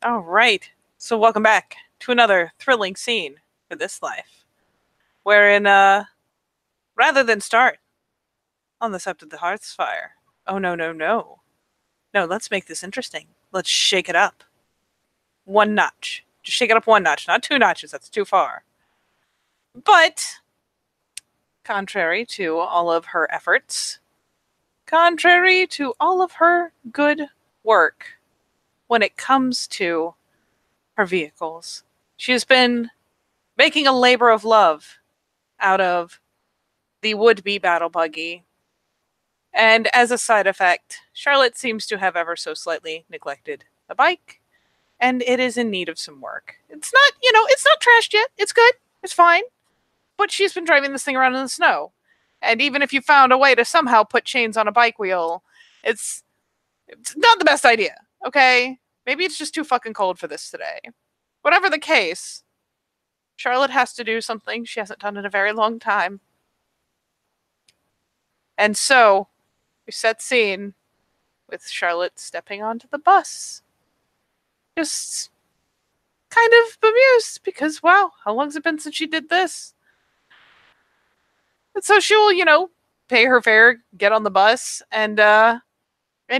All right. So welcome back to another thrilling scene for this life, wherein, rather than start on the Sept of the Hearth's fire, oh no, no, no. No, let's make this interesting. Let's shake it up. One notch. Just shake it up one notch, not two notches, that's too far. But, contrary to all of her efforts, contrary to all of her good work when it comes to her vehicles, she has been making a labor of love out of the would-be battle buggy. And as a side effect, Charlotte seems to have ever so slightly neglected the bike, and it is in need of some work. It's not, it's not trashed yet. It's good. It's fine. But she's been driving this thing around in the snow. And even if you found a way to somehow put chains on a bike wheel, it's not the best idea, okay? Maybe it's just too fucking cold for this today. Whatever the case, Charlotte has to do something she hasn't done in a very long time. And so, we set scene with Charlotte stepping onto the bus. Just kind of bemused because, wow, how long's it been since she did this? And so she'll, pay her fare, get on the bus, and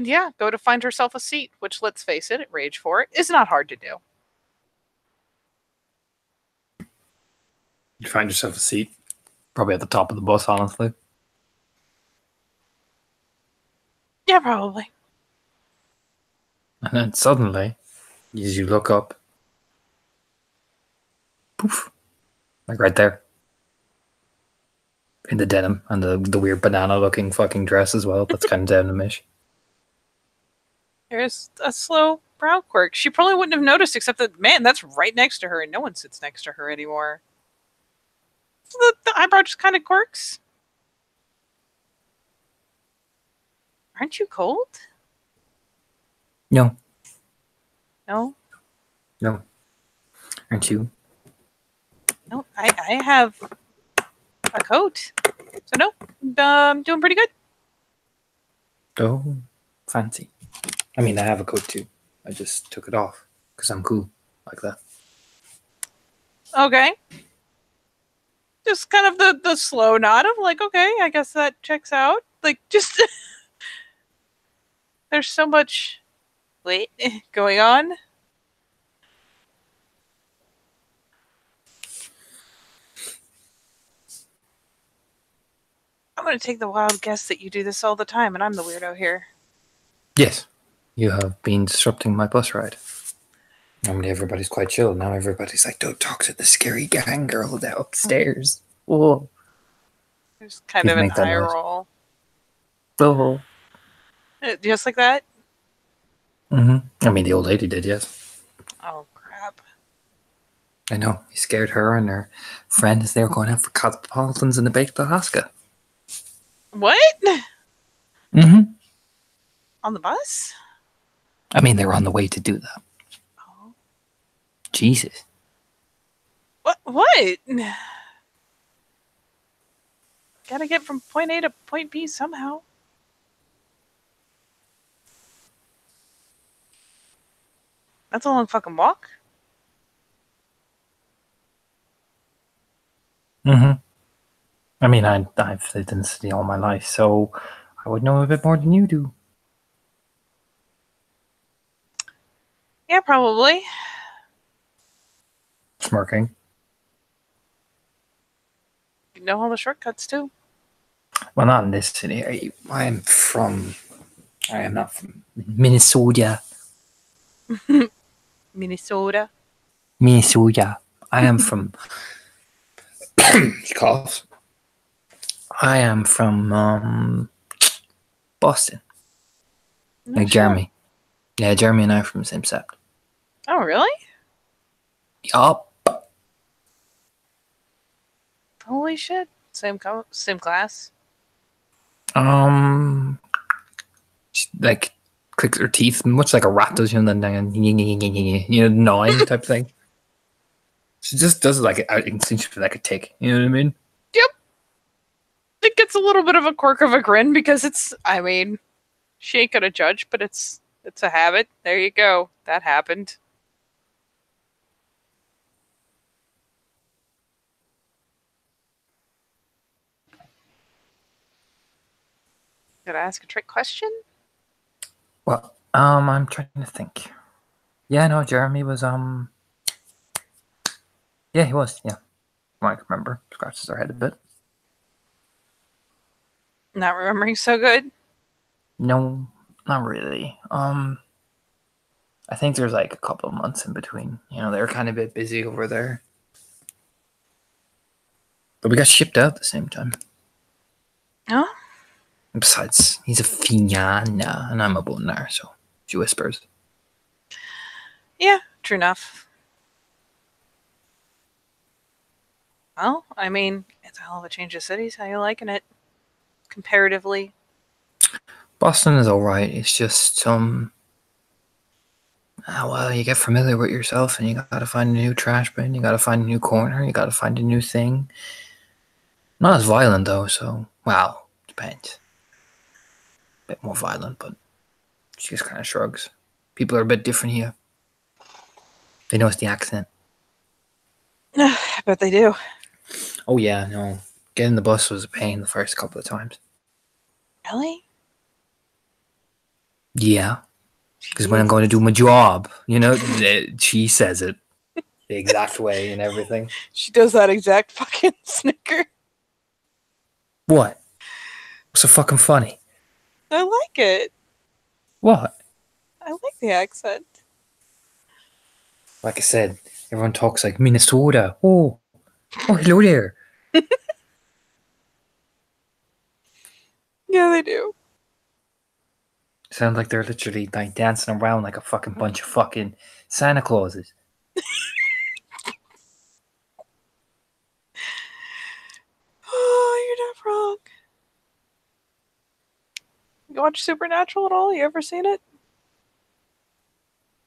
yeah, go to find herself a seat, which, let's face it, at Rage 4 is not hard to do. You find yourself a seat, probably at the top of the bus, honestly. Yeah, probably. And then suddenly, as you look up, poof, like right there. In the denim and the weird banana-looking fucking dress as well. That's kind of denim-ish. There's a slow brow quirk. She probably wouldn't have noticed, except that, man, that's right next to her, and no one sits next to her anymore. So the eyebrow just kind of quirks. Aren't you cold? No. No? No. Aren't you? No, I have a coat. So no, I'm doing pretty good. Oh, fancy. I mean, I have a coat too. I just took it off because I'm cool like that. Okay. Just kind of the slow nod of like, okay, I guess that checks out. Like, just there's so much going on. I'm going to take the wild guess that you do this all the time, and I'm the weirdo here. Yes, you have been disrupting my bus ride. Normally everybody's quite chill. Now everybody's like, don't talk to the scary gang girl upstairs. Oh. There's kind of an eye roll. Oh. Just like that? I mean, the old lady did, yes. Oh, crap. I know. He scared her and her friend as they were going out for cosmopolitans in the baked Alaska. What? On the bus? I mean, they were on the way to do that. Oh. Jesus. What? Gotta get from point A to point B somehow. That's a long fucking walk. I mean, I've lived in the city all my life, so I would know a bit more than you do. Yeah, probably. Smirking. You know all the shortcuts, too. Well, not in this city. I am not from Minnesota. Minnesota. I am from... He coughs. I am from Boston. No like shit. Jeremy. Yeah, Jeremy and I are from the same set. Oh, really? Yup. Holy shit. Same class? Like, clicks her teeth, much like a rat does, and then gnawing type thing. She just does it like instinctually, like a tick. You know what I mean? Yep. It gets a little bit of a quirk of a grin because she ain't gonna judge, but it's a habit. There you go. That happened. Did I ask a trick question? Well, I'm trying to think. Yeah, no, Jeremy was yeah, he was, yeah. I can remember. Scratches our head a bit. Not remembering so good. No, not really. I think there's like a couple of months in between. You know, they were kind of a bit busy over there. But we got shipped out at the same time. Oh, And besides, he's a Fianna and I'm a Bonar, so she whispers. yeah, true enough. Well, I mean, it's a hell of a change of cities. How you liking it? Comparatively. Boston is alright. It's just well, you get familiar with yourself and you gotta find a new trash bin, you gotta find a new corner, you gotta find a new thing. Not as violent though, so well, depends. A bit more violent, but she just kinda shrugs. People are a bit different here. They notice the accent. I bet they do. Oh yeah, no. Getting the bus was a pain the first couple of times. Really? Yeah. Because when I'm going to do my job, you know, she says it the exact way and everything. She does that exact fucking snicker. What? What's so fucking funny? I like it. What? I like the accent. Like I said, everyone talks like Minnesota. Oh, hello there. Yeah, they do. Sounds like they're literally like dancing around like a fucking bunch of fucking Santa Clauses. Oh, you're not wrong. You watch Supernatural at all? You ever seen it?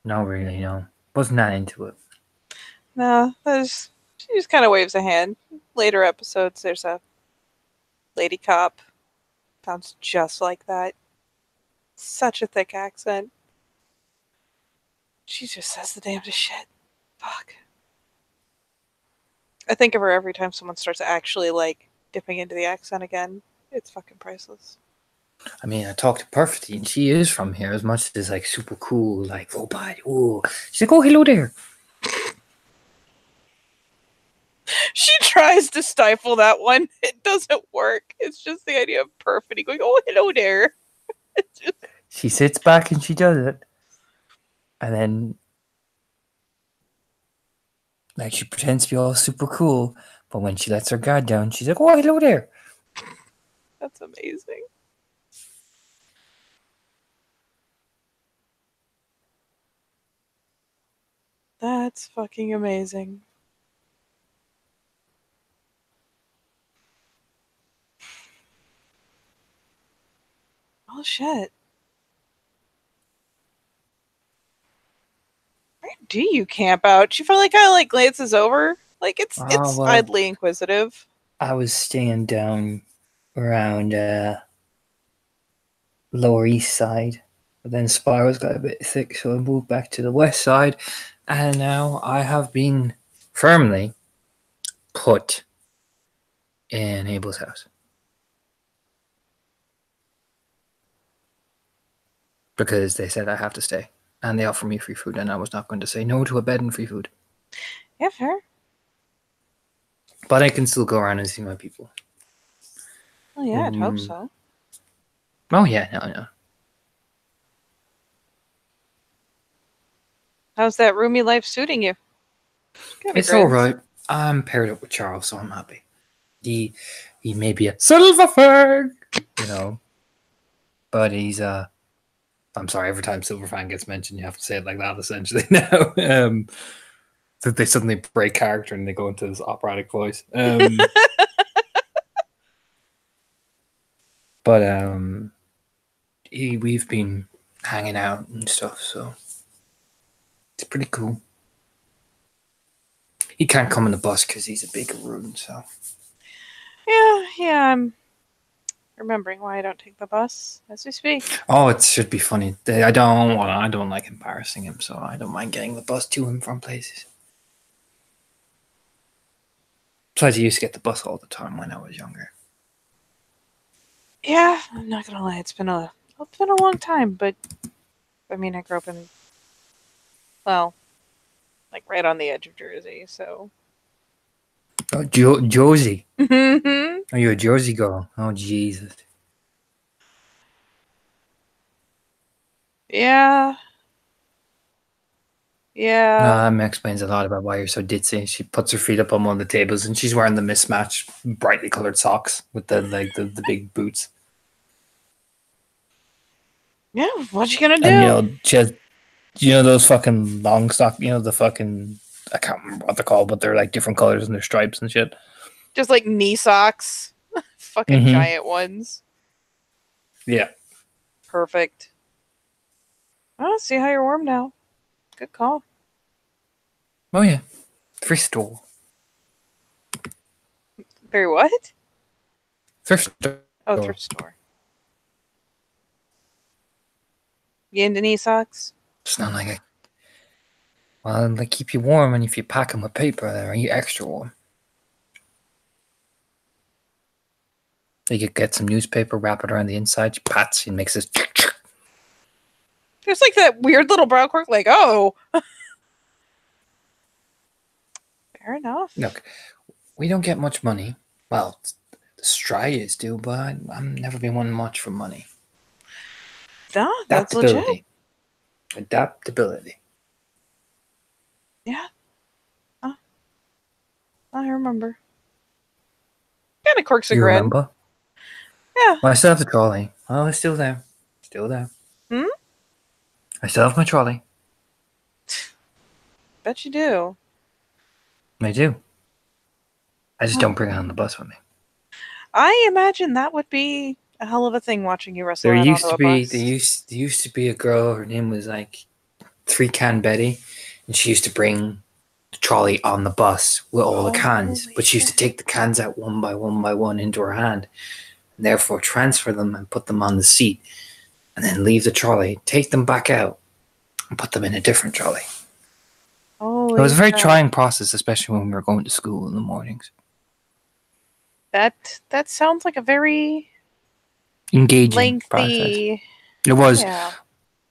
No, really, no. Wasn't that into it. No, she just kind of waves a hand. Later episodes, there's a lady cop. Sounds just like that. Such a thick accent. She just says the damnedest shit. Fuck. I think of her every time someone starts actually like dipping into the accent again. It's fucking priceless. I mean, I talked to Perfectly, and she is from here as much as like super cool, like robot. Oh, she's like, oh, hello there. She tries to stifle that one. It doesn't work. It's just the idea of Perfidy going, "Oh, hello there." It's just... She sits back and she does it, and then like she pretends to be all super cool, but when she lets her guard down, she's like, oh, hello there. That's amazing. That's fucking amazing. Oh shit. Where do you camp out? She finally kind of like glances over. Like it's Well, idly inquisitive. I was staying down around Lower East Side, but then Spirals got a bit thick, so I moved back to the West Side, and now I have been firmly put in Abel's house because they said I have to stay, and they offer me free food, and I was not going to say no to a bed and free food. Yeah, fair. But I can still go around and see my people. Well, yeah, I'd hope so. Oh yeah, no. How's that roomy life suiting you? It's all right. I'm paired up with Charles, so I'm happy. He may be a Silverfang, you know, but he's I'm sorry. Every time Silverfang gets mentioned, you have to say it like that. Essentially, now, so they suddenly break character and they go into this operatic voice. But we've been hanging out and stuff, so it's pretty cool. He can't come on the bus because he's a big rune, so. Yeah, I'm remembering why I don't take the bus as we speak. Oh, it should be funny. I don't like embarrassing him, so I don't mind getting the bus to him from places. Besides, I used to get the bus all the time when I was younger. Yeah, I'm not gonna lie. It's been a long time, but I mean, I grew up in, well, like right on the edge of Jersey, so. Oh, Josie. Mhm. Are you a Jersey girl? Oh, Jesus. Yeah. Yeah. That explains a lot about why you're so ditzy. She puts her feet up on one of the tables and she's wearing the mismatched, brightly colored socks with the big boots. Yeah. What you gonna And do? she has, those fucking long stock, the fucking, I can't remember what they're called, but they're like different colors and they're stripes and shit. Just like knee socks, fucking Mm-hmm. giant ones. Yeah. Perfect. Oh, see how you're warm now. Good call. Oh yeah. Thrift store. Very what? Thrift store. Oh, thrift store. You into knee socks? It's not like well, they keep you warm, and if you pack them with paper, they're extra warm. You could get some newspaper, wrap it around the inside, you pats, and makes this. There's like that weird little brow quirk, like, oh. Fair enough. Look, we don't get much money. Well, the Australians do, but I've never been one much for money. No, that's legit. Adaptability. Yeah. I remember. Kind of quirks a You grin. remember? Yeah. Well, I still have the trolley. Oh, it's still there. Still there. Hmm? I still have my trolley. Bet you do. I do. I just don't bring it on the bus with me. I imagine that would be a hell of a thing watching you wrestle There out used onto to a be bus. there used to be a girl. Her name was like 3 Can Betty, and she used to bring the trolley on the bus with all the cans. But she used to take the cans out one by one into her hand, and therefore transfer them and put them on the seat, and then leave the trolley, take them back out, and put them in a different trolley. It was a very trying process, especially when we were going to school in the mornings. That sounds like a very engaging lengthy process. It was. Yeah.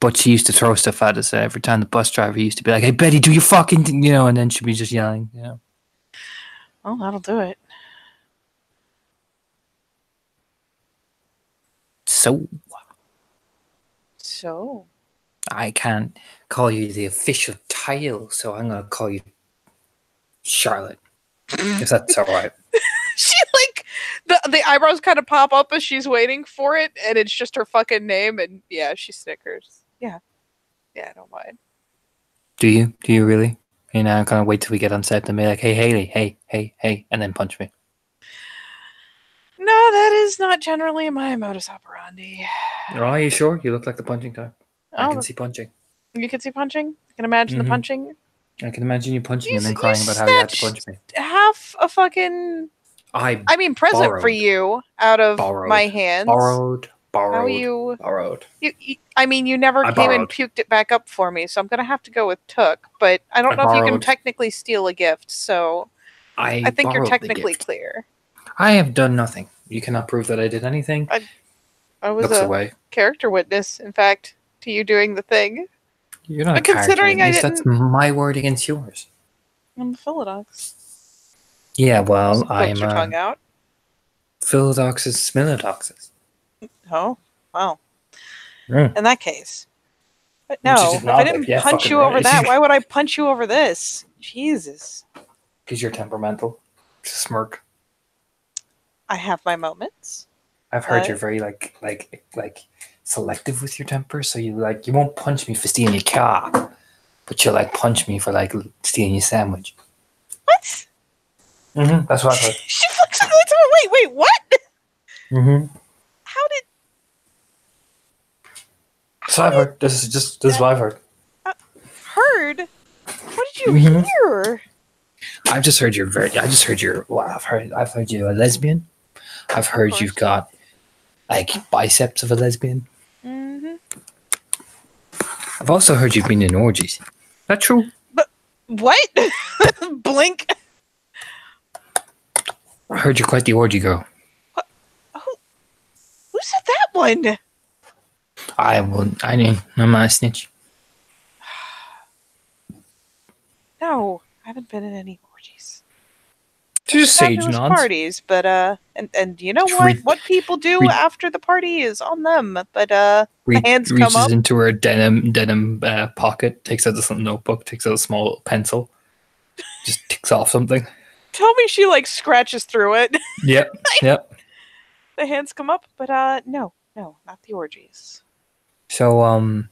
But she used to throw stuff at us every time the bus driver used to be like, "Hey Betty, do you fucking," and then she'd be just yelling, Well, that'll do it. So I can't call you the official title, so I'm gonna call you Charlotte. If that's all right. She like the eyebrows kind of pop up as she's waiting for it, and it's just her fucking name, and yeah, she snickers. Yeah, I don't mind. Do you? Do you really? I'm gonna wait till we get on set and be like, "Hey Haley, hey," and then punch me. No, that is not generally my modus operandi. Oh, are you sure? You look like the punching type. I can see punching. You can see punching? I can imagine the punching. I can imagine you punching and then crying about how you had to punch me. Half a fucking present for you out of my hands. Borrowed. How you borrowed? You never came and puked it back up for me, so I'm gonna have to go with took. But I don't know if you can technically steal a gift, so I think you're technically clear. I have done nothing. You cannot prove that I did anything. I was a character witness, in fact, to you doing the thing. You're not a character witness. That's my word against yours. I'm a Philodox. Yeah, well, I'm your tongue out. Philodoxes, Smilodoxes. Oh, wow. In that case. But no, if I didn't punch you over that, why would I punch you over this? Jesus. Because you're temperamental. It's a smirk. I have my moments. I've heard you're very like selective with your temper, so you won't punch me for stealing your car, but you'll punch me for stealing your sandwich. What? That's what I've heard. She flexibility. Wait, what? How did? So I've heard. This is what I've heard. Heard? What did you hear? I've just heard you're very. I just heard you're. Well, I've heard you're a lesbian. I've heard you've got biceps of a lesbian. I've also heard you've been in orgies. Is that true? But what? Blink. I heard you're quite the orgy girl. Who one. I won't. I'm not a snitch. No, I haven't been in any orgies. Just sage Fabulous nods. parties, but and you know what? Re- What people do re- after the party is on them. But the hands come reaches up. into her denim pocket, takes out this little notebook, takes out a small pencil, just ticks off something. Tell me she like scratches through it. Yep, yep. The hands come up, but no, not the orgies. So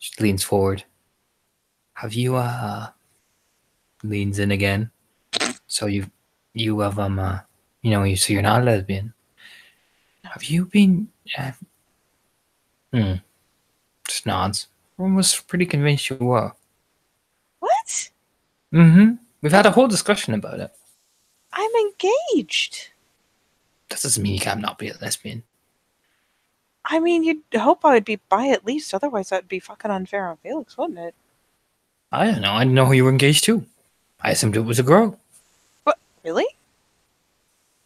she leans forward. Have you leans in again? So you have so you're not a lesbian. Have you been? Just nods. Everyone was pretty convinced you were. What? Mm-hmm. We've had a whole discussion about it. I'm engaged. That doesn't mean you can't not be a lesbian. I mean, you'd hope I would be bi at least, otherwise that'd be fucking unfair on Felix, wouldn't it? I don't know. I didn't know who you were engaged to. I assumed it was a girl. What? Really?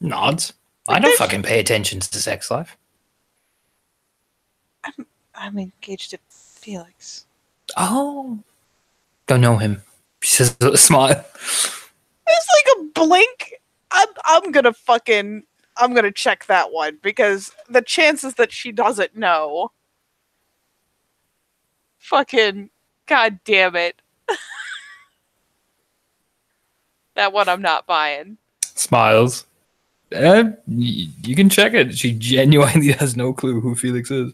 Nods. Like I don't fucking pay attention to the sex life. I'm engaged to Felix. Oh. Don't know him. She says with a smile. It's like a blink. I'm gonna check that one because the chances that she doesn't know. Fucking god damn it. That one I'm not buying. Smiles. You can check it. She genuinely has no clue who Felix is.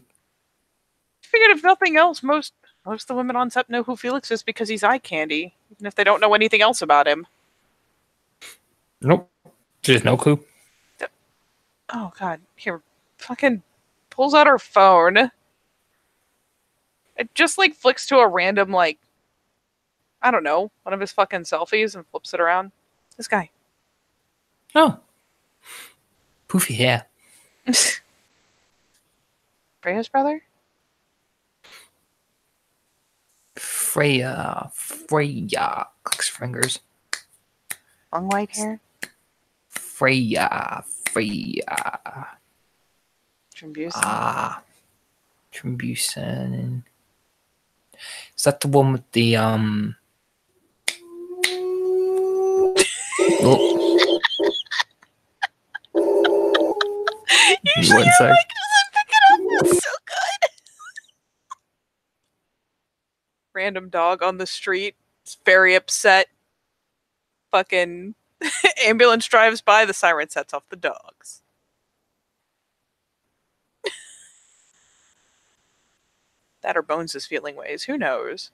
Figured if nothing else, most of the women on set know who Felix is because he's eye candy, even if they don't know anything else about him. Nope. She has no clue. Oh god, here, fucking pulls out her phone. It just like flicks to a random like, I don't know, one of his fucking selfies and flips it around. This guy. Oh. Poofy hair. Freya's brother? Freya. Clicks fingers. Long white hair? Freya. Trimbusan? Trimbusan. Is that the one with the oh. Usually One your sec. mic doesn't pick it up. That's so good. Random dog on the street. It's very upset. Fucking ambulance drives by, the siren sets off the dogs. That or Bones is feeling ways. Who knows?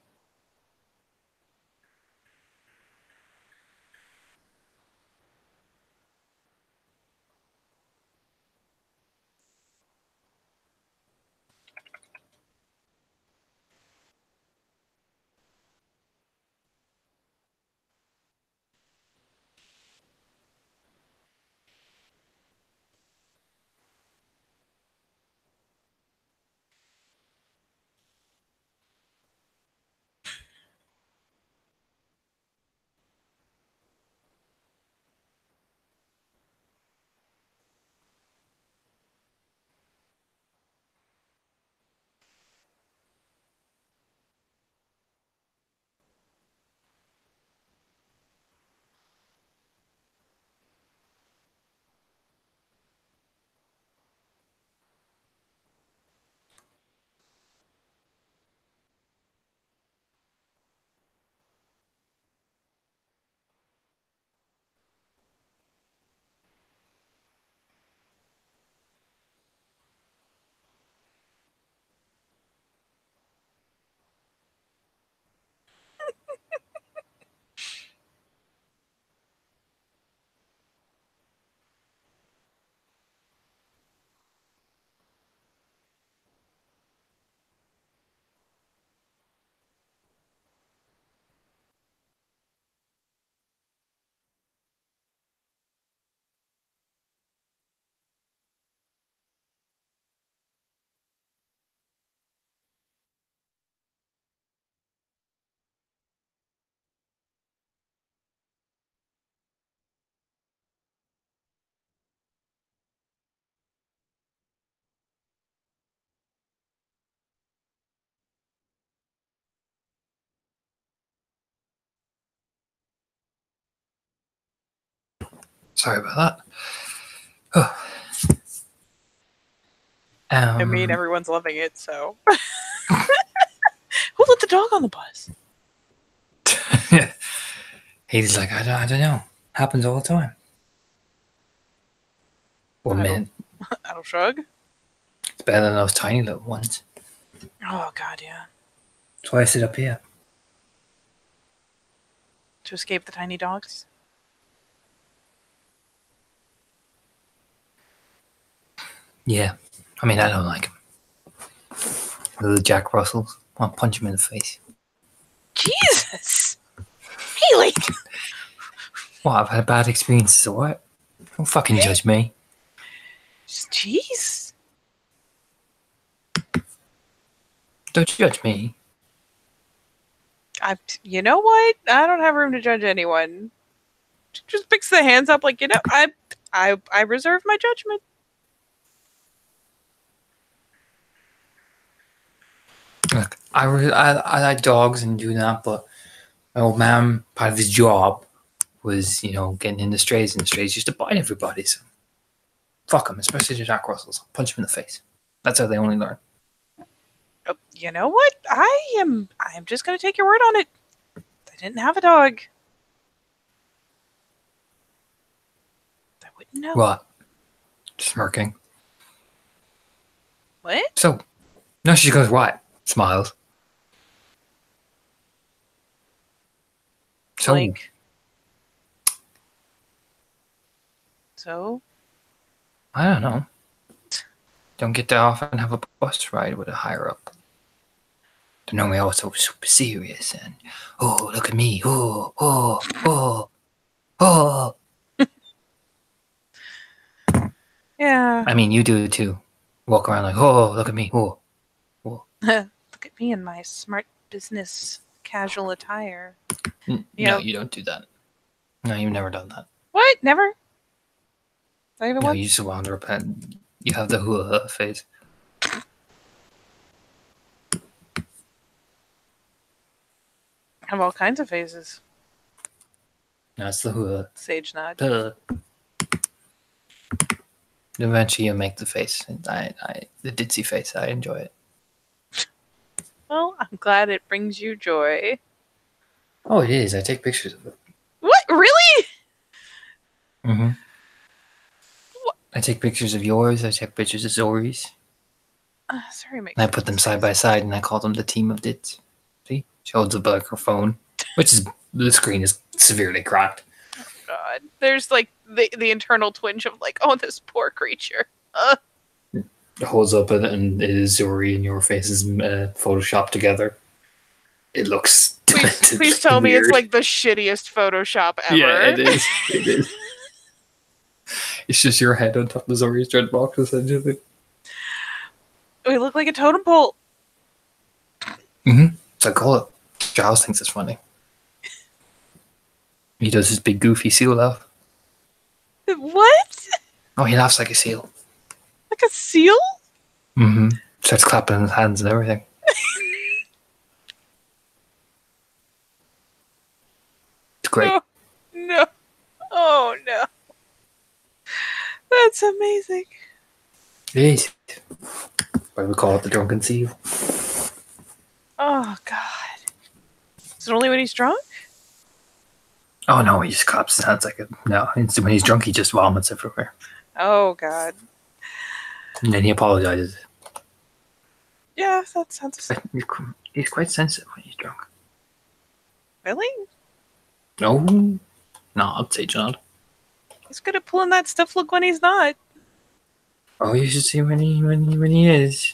Sorry about that. I mean, everyone's loving it, so. Who let the dog on the bus? He's like, I don't know. Happens all the time. 1 minute. I don't shrug. It's better than those tiny little ones. Oh, God, yeah. That's why I sit up here. To escape the tiny dogs? Yeah. I mean, I don't like him. Little Jack Russells. I'll punch him in the face. Jesus! Haley! Well, I've had bad experiences, alright? Don't fucking judge me. Jeez. Don't judge me. You know what? I don't have room to judge anyone. Just picks the hands up like, I reserve my judgment. Look, I like dogs and do that, but my old man, part of his job was, getting into strays, and the strays used to bite everybody. So fuck them, especially the Jack Russells. Punch them in the face. That's how they only learn. Oh, you know what? I am just gonna take your word on it. I didn't have a dog. I wouldn't know. What? Smirking. What? So, no, she goes, what? Smiles. So, Like, so? I don't know. Don't get to often have a bus ride with a higher up. They're normally all so super serious and, oh, look at me. Oh, oh, oh, oh. Yeah. I mean, you do it too. Walk around like, oh, look at me. Oh, oh. Look at me in my smart business casual attire. No, you don't do that. No, you've never done that. What? Never? Not even No, once? you just wander up and you have the hoo-ha face. I have all kinds of phases. That's the hoo-ha. Sage nod. Eventually you make the face. The ditzy face. I enjoy it. Well, I'm glad it brings you joy. Oh, it is. I take pictures of it. What? Really? Mm-hmm. What? I take pictures of yours. I take pictures of Zori's. Sorry, and I put them side by side, and I call them the team of dits. See? She holds up like her phone, which is the screen is severely cracked. Oh God, there's like the internal twinge of like, oh, this poor creature. It holds up and it is Zori and your faces photoshopped together. It looks. Please tell me it's like the shittiest Photoshop ever. Yeah, it is. It is. It's just your head on top of Zori's dread box, essentially. We look like a totem pole. Mm-hmm. So I call it. Giles thinks it's funny. He does his big goofy seal laugh. What? Oh, he laughs like a seal. Like a seal? Mm-hmm. Starts clapping his hands and everything. It's great. No. Oh, no. That's amazing. It is. Why we call it the drunken seal. Oh, God. Is it only when he's drunk? Oh, no, he just claps his hands like a... No, when he's drunk, he just vomits everywhere. Oh, God. And then he apologizes. Yeah, that sounds... He's quite sensitive when he's drunk. Really? No. I'd say not. He's good at pulling that stiff look when he's not. Oh, you should see when he is.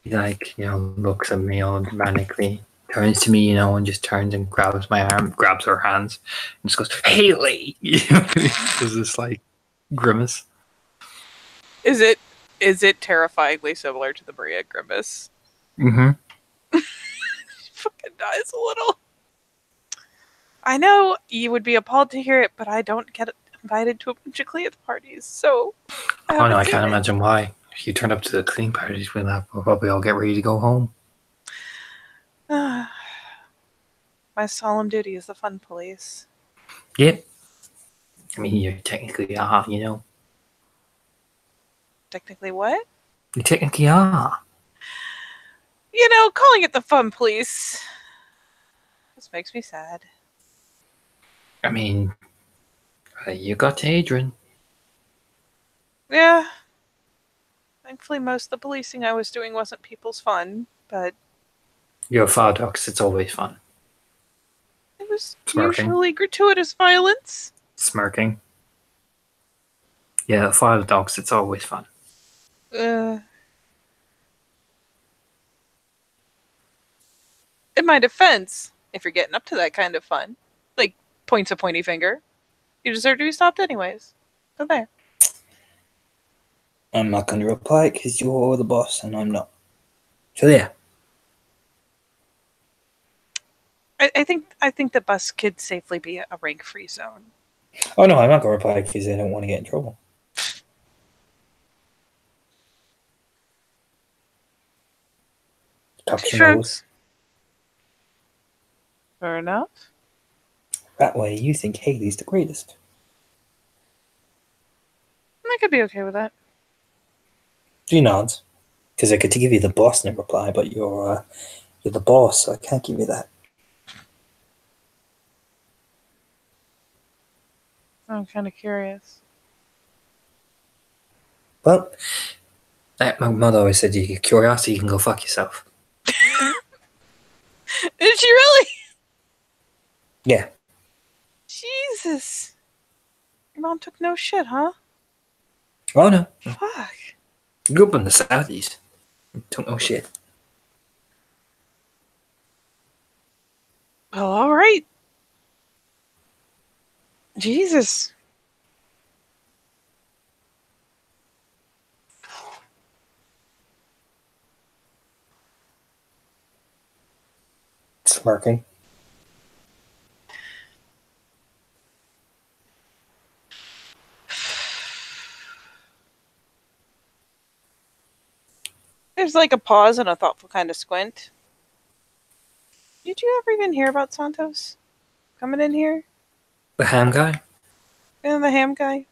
He looks at me all manically, turns to me, and just turns and grabs my arm, grabs her hands, and just goes, "Haley!" Does this grimace. Is it terrifyingly similar to the Maria grimace? Mm-hmm. She fucking dies a little. I know you would be appalled to hear it, but I don't get invited to a bunch of Cleath parties, so... I can't imagine why. If you turn up to the clean parties, we'll probably all get ready to go home. My solemn duty is the fun police. Yep. I mean, you technically are, you know. Technically what? You technically are. You know, calling it the fun police. This makes me sad. I mean, you got Adrian. Yeah. Thankfully, most of the policing I was doing wasn't people's fun, but You're a fire dog, 'cause it's always fun. it was Smirking. usually gratuitous violence. Smirking. Yeah, fire dogs, it's always fun. In my defense, if you're getting up to that kind of fun, like points a pointy finger, you deserve to be stopped anyways. So there. I'm not going to reply because you're the boss and I'm not. So there. I think the bus could safely be a rank-free zone. Oh no, I'm not going to reply because I don't want to get in trouble. She shrugs. Fair enough. That way you think Haley's the greatest. I could be okay with that. She nods. Because I get to give you the boss in a reply, but you're the boss, so I can't give you that. I'm kind of curious. Well, my mother always said, you get curiosity, you can go fuck yourself. Is she really? Yeah. Jesus. Your mom took no shit, huh? Oh no. Fuck. Grew up in the 70s. Took no shit. Well, alright. Jesus. Smirking. There's like a pause and a thoughtful kind of squint. Did you ever even hear about Santos coming in here? The ham guy? And the ham guy?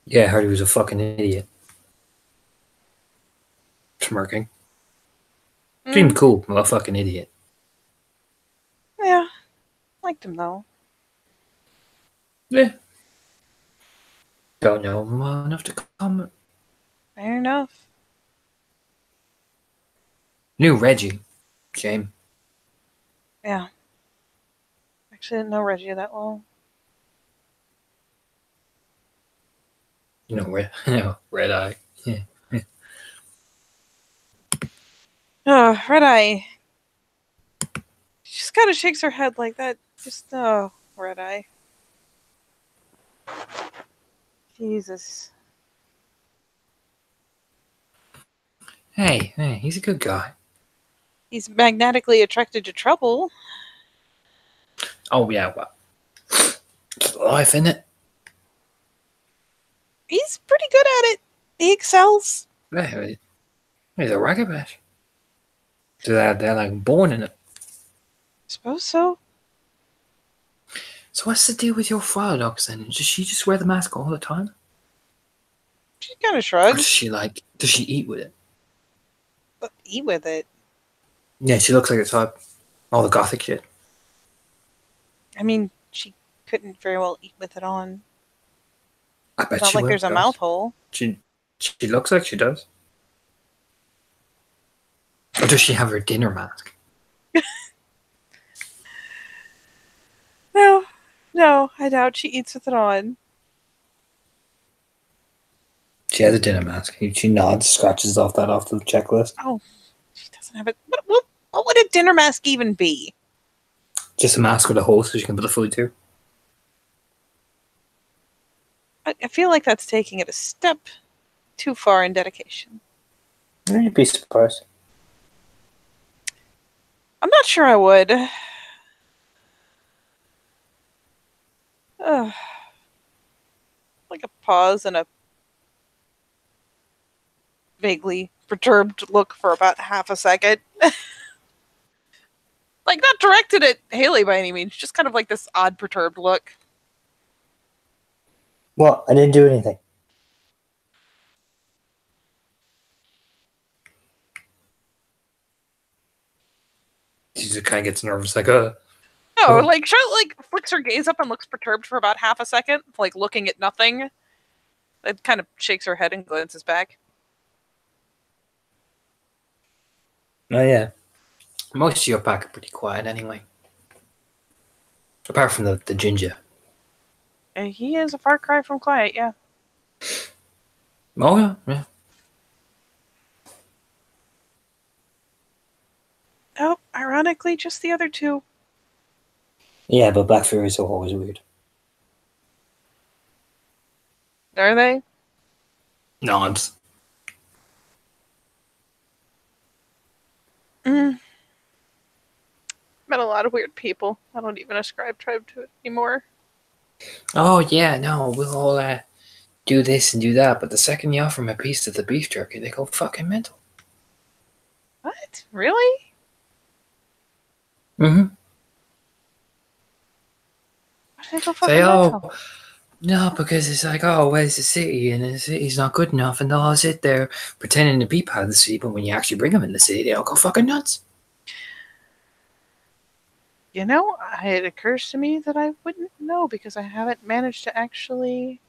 Yeah, I heard he was a fucking idiot. Smirking. Seemed cool, but a fucking idiot. Yeah. Liked him though. Yeah. Don't know him well enough to comment. Fair enough. Knew Reggie. Shame. Yeah. Actually didn't know Reggie that well. You know, Red Eye. Yeah. Oh, Red Eye. She just kind of shakes her head like that. Just, oh, Red Eye. Jesus. Hey, he's a good guy. He's magnetically attracted to trouble. Oh, yeah, well. It's life, isn't it? He's pretty good at it. He excels. Yeah, he's a ragabash. So they're like born in it. Suppose so. So what's the deal with your fire dogs then? Does she just wear the mask all the time? She kind of Or shrugs. does she eat with it? But eat with it. Yeah, she looks like a type. All the gothic shit. I mean, she couldn't very well eat with it on. I bet It's not she like will, there's a does. mouth hole. She looks like she does. Or does she have her dinner mask? No, I doubt she eats with it on. She has a dinner mask. She nods, scratches off the checklist. Oh, she doesn't have it. What would a dinner mask even be? Just a mask with a hole so she can put the food to. I feel like that's taking it a step too far in dedication. You'd be surprised. I'm not sure I would. Like a pause and a vaguely perturbed look for about half a second. Like, not directed at Haley by any means, just kind of like this odd perturbed look. What? I didn't do anything. She just kind of gets nervous, like, No, Oh. like Charlotte like flicks her gaze up and looks perturbed for about half a second, like looking at nothing. It kind of shakes her head and glances back. Oh, yeah. Most of your pack are pretty quiet anyway. Apart from the ginger. He is a far cry from quiet, yeah. Oh, yeah, yeah. Oh, ironically, just the other two. Yeah, but Black Furies are always weird. Are they? Nods. Met a lot of weird people. I don't even ascribe tribe to it anymore. Oh, yeah, no, we'll all do this and do that, but the second you offer them a piece of the beef jerky, they go fucking mental. What? Really? Mm-hmm. Why do they go fucking mental? No, because it's like, oh, where's the city? And the city's not good enough, and they'll all sit there pretending to be part of the city, but when you actually bring them in the city, they all go fucking nuts. You know, it occurs to me that I wouldn't know because I haven't managed to actually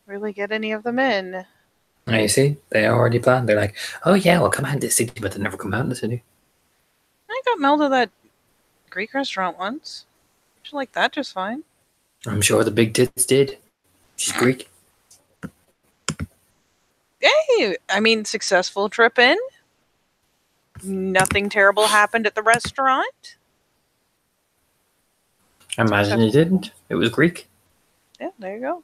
really get any of them in. Now you see, they already planned. They're like, oh yeah, we'll come out in the city, but they never come out in the city. I got Mel to that Greek restaurant once. She liked that just fine. I'm sure the big tits did. She's Greek. Hey, I mean, successful trip in. Nothing terrible happened at the restaurant. I imagine it didn't. It was Greek. Yeah, there you go.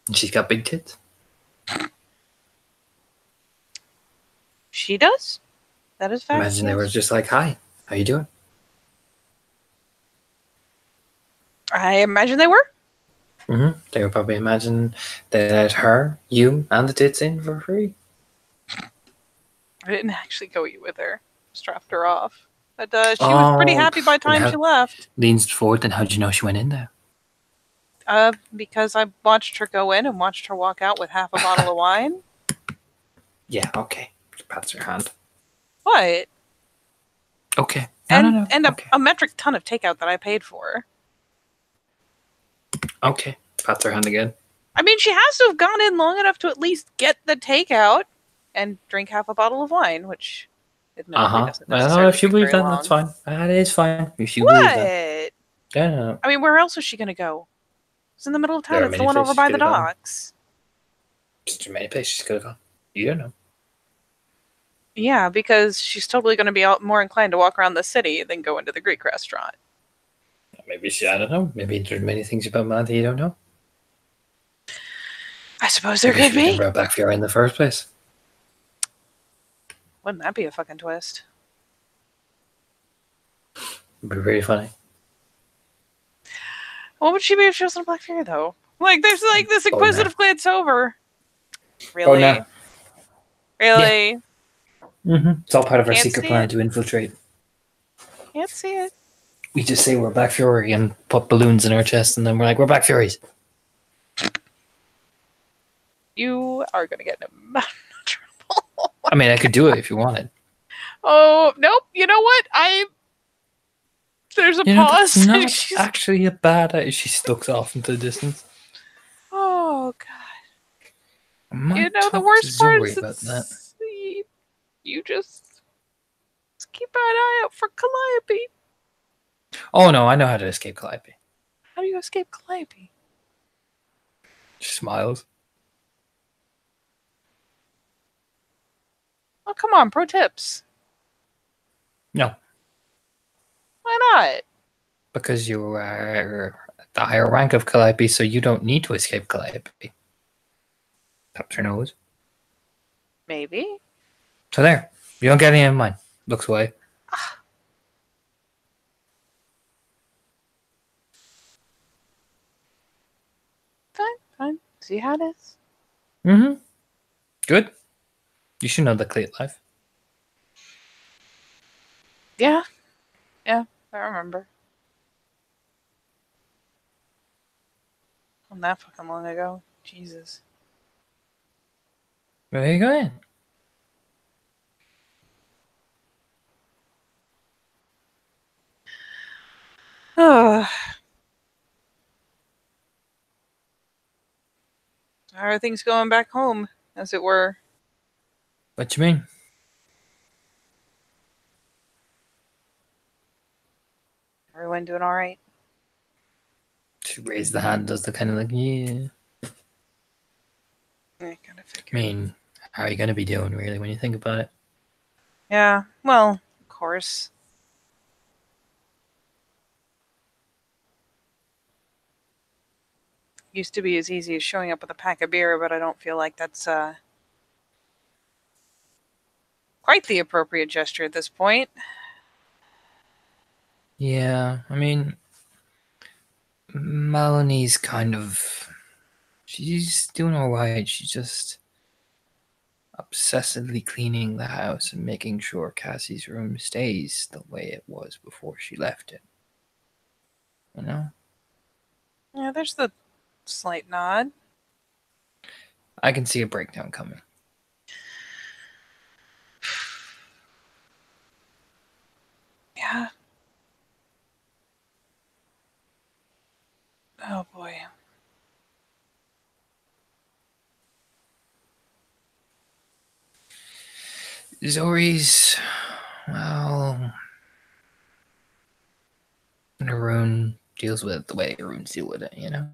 And she's got big tits. She does. That is fact. Imagine they were just like, hi, how you doing? I imagine they were. Mm-hmm. They would probably imagine they let her, you, and the tits in for free. I didn't actually go eat with her. Just dropped her off. But she was pretty happy by the time she left. Leans forward, then how did you know she went in there? Because I watched her go in and watched her walk out with half a bottle of wine. Yeah, okay. She pats her hand. What? Okay. No. Okay. A metric ton of takeout that I paid for. Okay. Pats her hand again. I mean, she has to have gone in long enough to at least get the takeout and drink half a bottle of wine, which admittedly doesn't necessarily if you take believe very that, long. that's fine. That is fine. If you believe that. Yeah. I mean, where else is she going to go? It's in the middle of town. It's the one over by the docks. Just too many places she could have gone. You don't know. Yeah, because she's totally going to be more inclined to walk around the city than go into the Greek restaurant. Maybe I don't know. Maybe there's many things about Monty you don't know. I suppose there could be. Brought back Fiora in the first place. Wouldn't that be a fucking twist? It'd be really funny. What would she be if she wasn't a Black Fury, though? Like, there's like this inquisitive glance over. Really? Oh, no. Really? Yeah. Mm-hmm. It's all part of our secret plan to infiltrate. Can't see it. We just say we're Black Fury and put balloons in our chest, and then we're like, we're Black Furies. You are going to get in trouble. I mean, I could do it if you wanted. Oh, nope. You know what? There's a pause. That's not actually a bad idea. She looks off into the distance. Oh, God. The worst part is that you just keep an eye out for Calliope. Oh, no, I know how to escape Calliope. How do you escape Calliope? She smiles. Oh, come on, pro tips. No. Why not? Because you are the higher rank of Calliope, so you don't need to escape Calliope. Taps her nose. Maybe. So there. You don't get any of mine. Looks away. Fine. See how it is. Mm-hmm. Good. You should know the Cleat life. Yeah, I remember. Not that fucking long ago. Jesus. Where are you going? Oh. How are things going back home, as it were? What you mean? Everyone doing all right? She raised the hand, does the kind of like, yeah. I kind of figured. I mean, how are you going to be doing, really, when you think about it? Yeah, well, of course. Used to be as easy as showing up with a pack of beer, but I don't feel like that's quite the appropriate gesture at this point. Yeah, I mean, Melanie's kind of. She's doing alright. She's just obsessively cleaning the house and making sure Cassie's room stays the way it was before she left it. You know? Yeah, there's the slight nod. I can see a breakdown coming. Yeah. Oh boy. Zori's. Well. Arun deals with it the way Aruns deal with it, you know?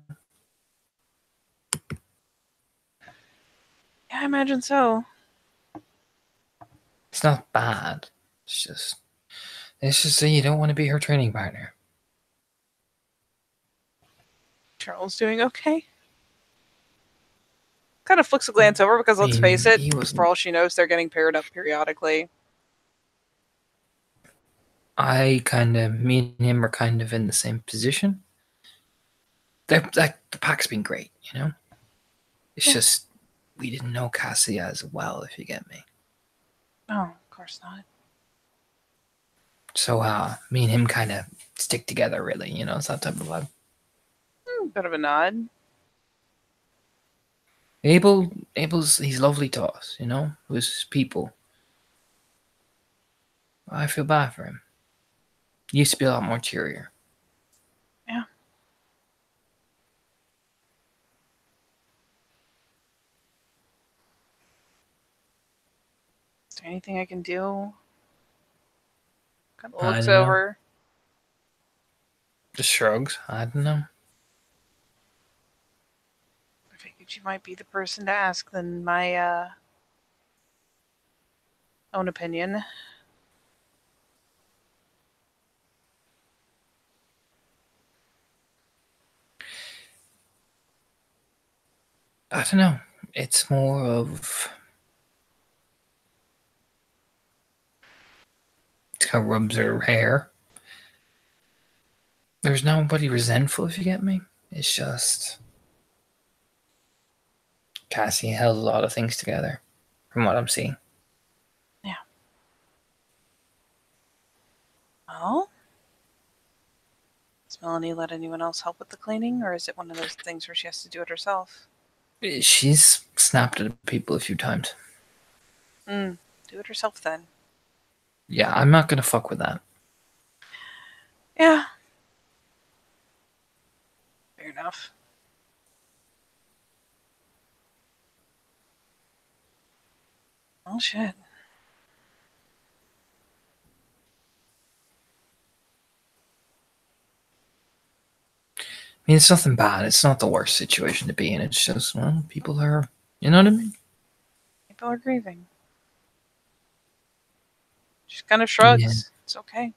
Yeah, I imagine so. It's not bad. It's just that you don't want to be her training partner. Charles doing okay. Kind of flicks a glance over because let's face it, for all she knows, they're getting paired up periodically. Me and him are kind of in the same position. The pack's been great, you know? It's just, we didn't know Cassie as well, if you get me. Oh, of course not. So, me and him kind of stick together, really, you know? It's that type of vibe. Bit of a nod. He's lovely to us, you know? With people. I feel bad for him. He used to be a lot more cheerier. Yeah. Is there anything I can do? Kind of looks over. Just shrugs. I don't know. I figured you might be the person to ask than my own opinion. I don't know. It's more of. It kind of rubs her hair. There's nobody resentful, if you get me. It's just. Cassie held a lot of things together, from what I'm seeing. Yeah. Well, does Melanie let anyone else help with the cleaning, or is it one of those things where she has to do it herself? She's snapped at people a few times. Do it herself then. Yeah, I'm not gonna fuck with that. Yeah. Fair enough. Oh shit. I mean, it's nothing bad. It's not the worst situation to be in. It's just, well, people are. You know what I mean? People are grieving. She kind of shrugs. Yeah. It's okay.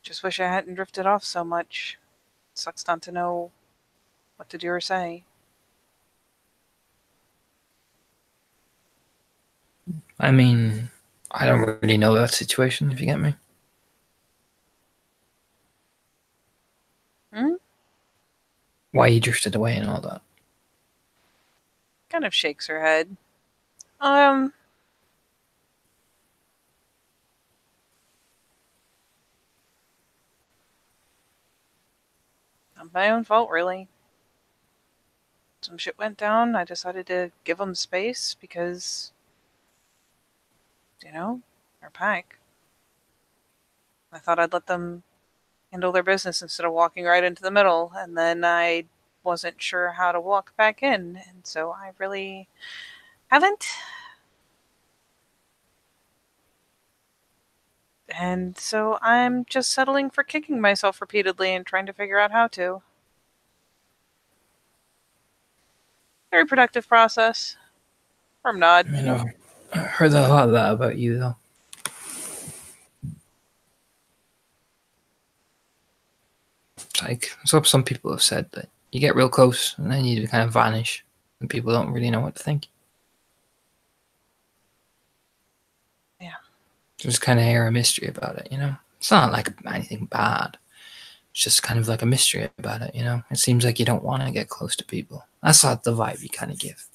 Just wish I hadn't drifted off so much. Sucks not to know what to do or say. I mean, I don't really know that situation, if you get me. Why you drifted away and all that. Kind of shakes her head. Not my own fault, really. Some shit went down. I decided to give them space because, they're pack. I thought I'd let them handle their business instead of walking right into the middle, and then I wasn't sure how to walk back in, and so I really haven't. And so I'm just settling for kicking myself repeatedly and trying to figure out how to. Very productive process. From Nod. I mean, I've heard a lot of that about you, though. It's like, some people have said that you get real close and then you kind of vanish, and people don't really know what to think. Yeah. There's kind of air of mystery about it, you know? It's not like anything bad. It's just kind of like a mystery about it, you know? It seems like you don't want to get close to people. That's not the vibe you kind of give.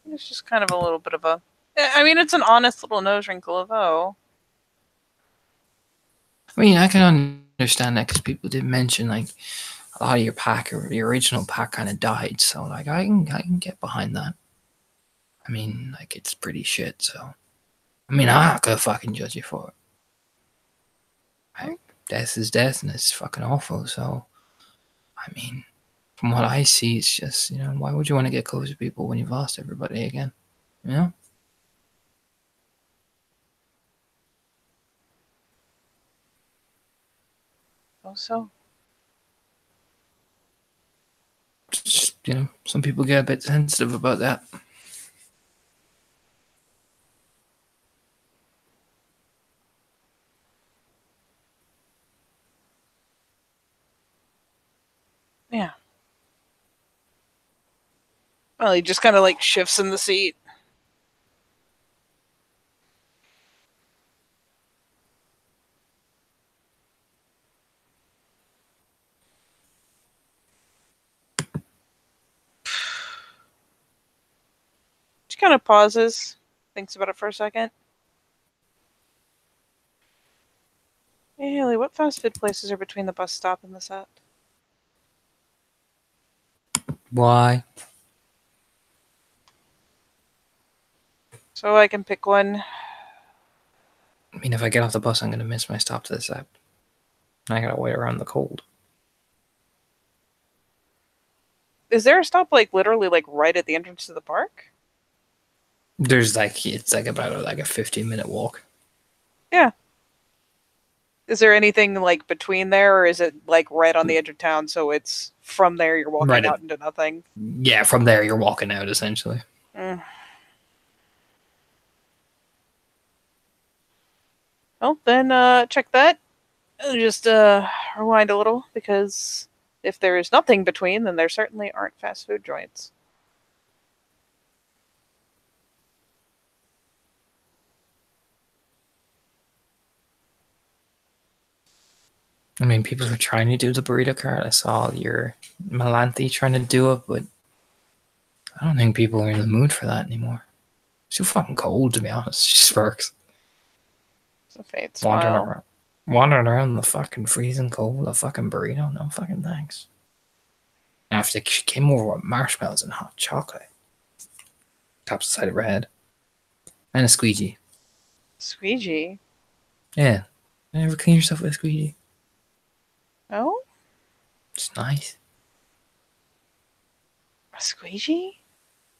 It's just kind of a little bit of a... I mean, it's an honest little nose wrinkle of, oh. I mean, I can understand that because people did mention, like, a lot of your pack, or the original pack, kind of died. So, like, I can get behind that. I mean, like, it's pretty shit, so... I mean, I'm not gonna fucking judge you for it. Like, death is death, and it's fucking awful, so... I mean, from what I see, it's just, you know, why would you want to get close to people when you've lost everybody again? You know? So. Just, you know, some people get a bit sensitive about that. Yeah. Well, he just kind of like shifts in the seat. She kind of pauses, thinks about it for a second. Hey, Haley, what fast food places are between the bus stop and the set? Why? So I can pick one. I mean, if I get off the bus, I'm gonna miss my stop to the set. I gotta wait around the cold. Is there a stop, like, literally, like, right at the entrance to the park? There's like, it's like about like a 15-minute walk. Yeah. Is there anything, like, between there, or is it, like, right on the edge of town, so it's from there you're walking out into nothing? Yeah, from there you're walking out, essentially. Mm. Well, then, check that. Just, rewind a little, because if there is nothing between, then there certainly aren't fast food joints. I mean, people are trying to do the burrito cart. I saw your Melanthi trying to do it, but I don't think people are in the mood for that anymore. It's too fucking cold, to be honest. She sparks. It's a faint smile. Wandering around the fucking freezing cold, a fucking burrito. No fucking thanks. After she came over with marshmallows and hot chocolate, tops the side of her head, and a squeegee. Squeegee? Yeah. You ever clean yourself with a squeegee? Oh? It's nice. A squeegee?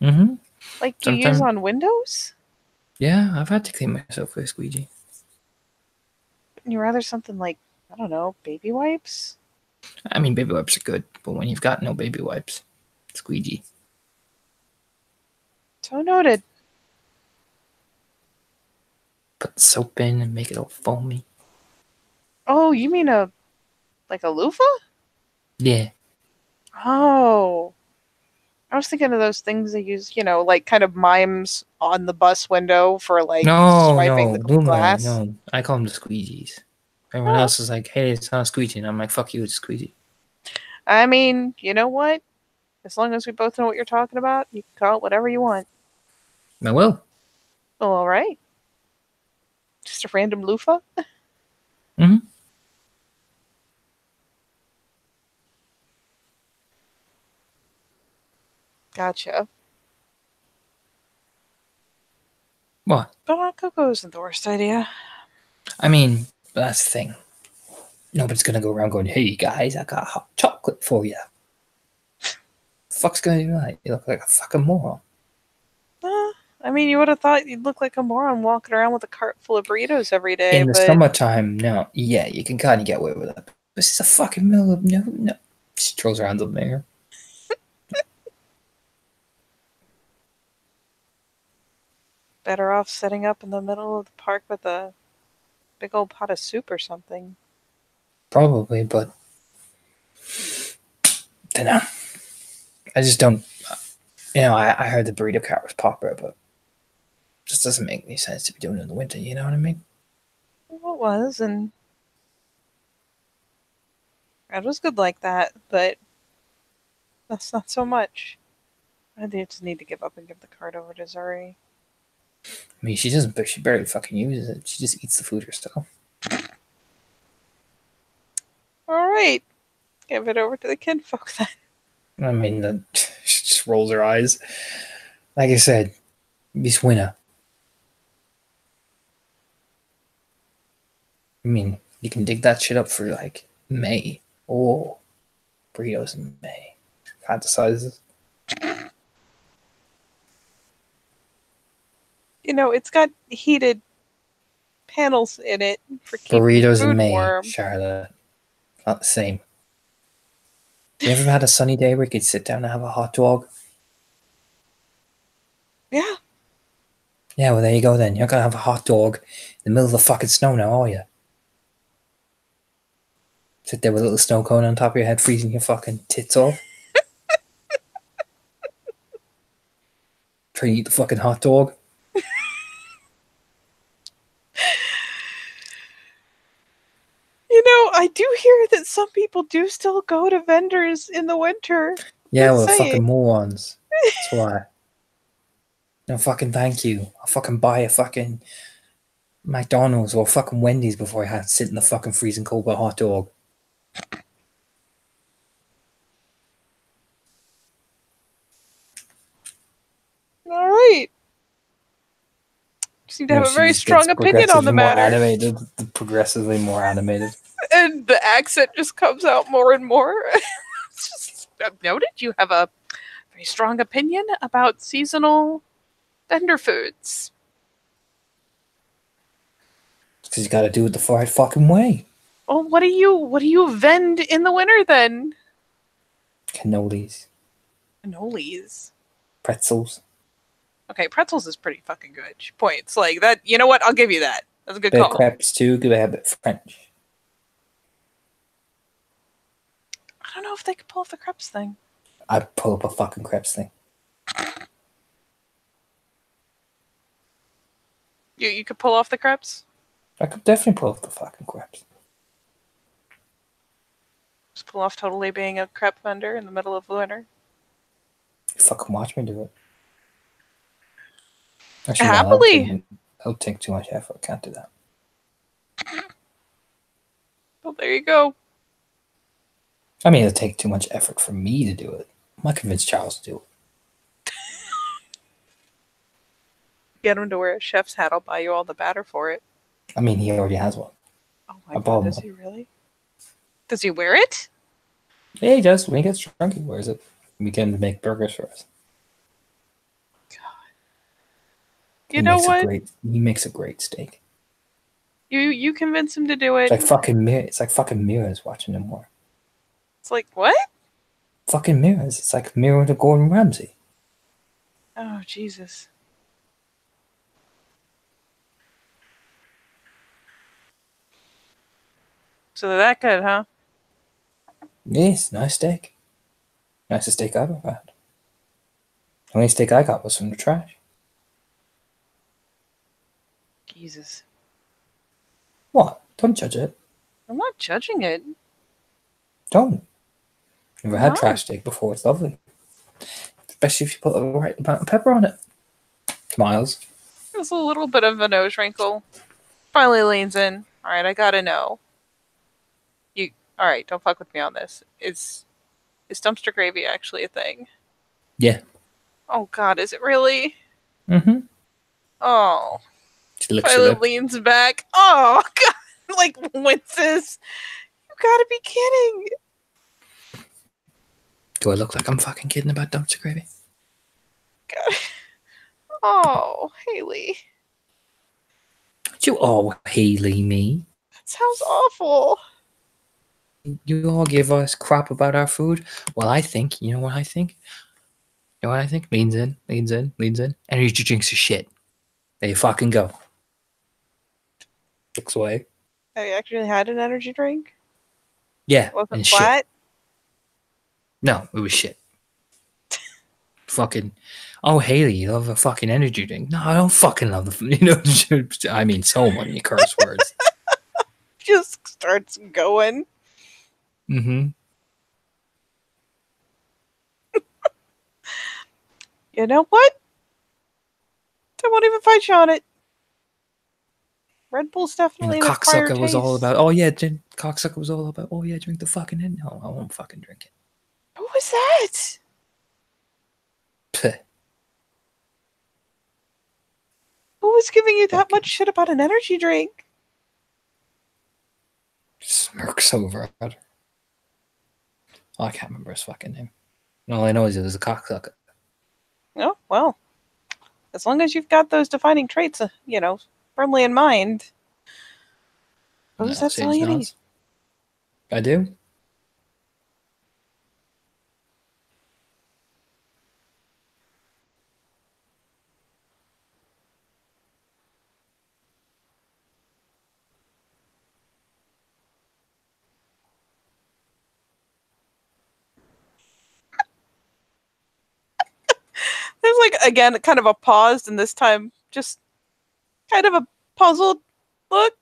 Mm-hmm. Like you use on Windows? Yeah, I've had to clean myself with a squeegee. Wouldn't you rather something like, I don't know, baby wipes? I mean, baby wipes are good, but when you've got no baby wipes, squeegee. So noted. Put the soap in and make it all foamy. Oh, you mean a loofah? Yeah. Oh. I was thinking of those things they use, like kind of mimes on the bus window for swiping the glass. No. I call them the squeegees. Everyone else is like, hey, it's not a squeegee. And I'm like, fuck you, it's a squeegee. I mean, you know what? As long as we both know what you're talking about, you can call it whatever you want. I will. Well, all right. Just a random loofah? Mm-hmm. Gotcha. What? But hot cocoa isn't the worst idea. I mean, that's the thing. Nobody's gonna go around going, "Hey guys, I got hot chocolate for you." Fuck's gonna do that? You look like a fucking moron. I mean, you would have thought you'd look like a moron walking around with a cart full of burritos every day, In the but summertime, no, yeah, you can kind of get away with it. This is a fucking middle of no. She throws her hands up in the air. better off setting up in the middle of the park with a big old pot of soup or something. Probably, but don't know. I just don't. I heard the burrito cart was popular, but it just doesn't make any sense to be doing it in the winter. You know what I mean? Well, it was, and it was good like that, but that's not so much. I just need to give up and give the cart over to Zuri. I mean, she doesn't. She barely fucking uses it. She just eats the food herself. All right, give it over to the kinfolk then. I mean, she just rolls her eyes. Like I said, Miss Winner. I mean, you can dig that shit up for like May. Oh, burritos in May. Fantasizes. You know, it's got heated panels in it for keeping Burritos food in May, warm. Charlotte. Not the same. You ever had a sunny day where you could sit down and have a hot dog? Yeah. Yeah, well, there you go then. You're not going to have a hot dog in the middle of the fucking snow now, are you? Sit there with a little snow cone on top of your head, freezing your fucking tits off. Trying to eat the fucking hot dog. You know, I do hear that some people do still go to vendors in the winter. Yeah, well, fucking morons. That's why. No fucking thank you. I'll fucking buy a fucking McDonald's or fucking Wendy's before I have to sit in the fucking freezing cold with a hot dog. All right. Seem to have a very strong opinion on the matter. More animated, progressively more animated. And the accent just comes out more and more. I've noted you have a very strong opinion about seasonal vendor foods. Because you gotta do it the right fucking way. Well, what do you vend in the winter then? Cannolis. Cannolis. Pretzels. Okay, pretzels is pretty fucking good. Points. Like that, you know what? I'll give you that. That's a good call. Crepes too, give it a bit French. I don't know if they could pull off the crepes thing. I'd pull up a fucking crepes thing. You could pull off the crepes? I could definitely pull off the fucking crepes. Just pull off totally being a crepe vendor in the middle of the winter? You fucking watch me do it. Actually, happily. No, that would take too much effort. I can't do that. Well, there you go. I mean, it'd take too much effort for me to do it. I'm not convinced Charles to do it. Get him to wear a chef's hat. I'll buy you all the batter for it. I mean, he already has one. Oh my god, does he really? Does he wear it? Yeah, he does. When he gets drunk, he wears it. We get him to make burgers for us. You know what? He makes a great steak. You convince him to do it. It's like fucking mirrors watching him work. It's like what? Fucking mirrors. It's like Mirror to Gordon Ramsay. Oh Jesus. So they're that good, huh? Yes, nice steak. Nicest steak I've ever had. The only steak I got was from the trash. Jesus. What? Don't judge it. I'm not judging it. Don't. Never had trash steak before. It's lovely. Especially if you put the right amount of pepper on it. Smiles. There's a little bit of a nose wrinkle. Finally leans in. Alright, I gotta know. Alright, don't fuck with me on this. Is dumpster gravy actually a thing? Yeah. Oh God, is it really? Mm-hmm. Oh. She licks her Violet lip. leans back. Oh God, like winces. You gotta be kidding. Do I look like I'm fucking kidding about dumpster gravy? God. Oh, Haley. Don't you all Haley me? That sounds awful. You all give us crap about our food. Well, I think, you know what I think? You know what I think? Leans in, leans in, leans in. Energy drinks are shit. There you fucking go. Looks away. Have you actually had an energy drink? Yeah, Was it and shit. flat? No, it was shit. Fucking. Oh, Haley, you love a fucking energy drink. No, I don't fucking love the. You know, I mean, so many curse words. Just starts going. Mm-hmm. You know what? I won't even fight you on it. Red Bull's You know, definitely an acquired cocksucker was all taste. about. Oh yeah, cocksucker was all about. Oh yeah, drink the fucking. No, I won't fucking drink it. Who was that? Peh. Who was giving you that Fucking much shit about an energy drink? smirks over at her. Oh, I can't remember his fucking name. All I know is it was a cocksucker. Oh, well. As long as you've got those defining traits, firmly in mind. Suppose No, that's all Sage you need. nods. I do. There's again, kind of a pause, and this time just kind of a puzzled look.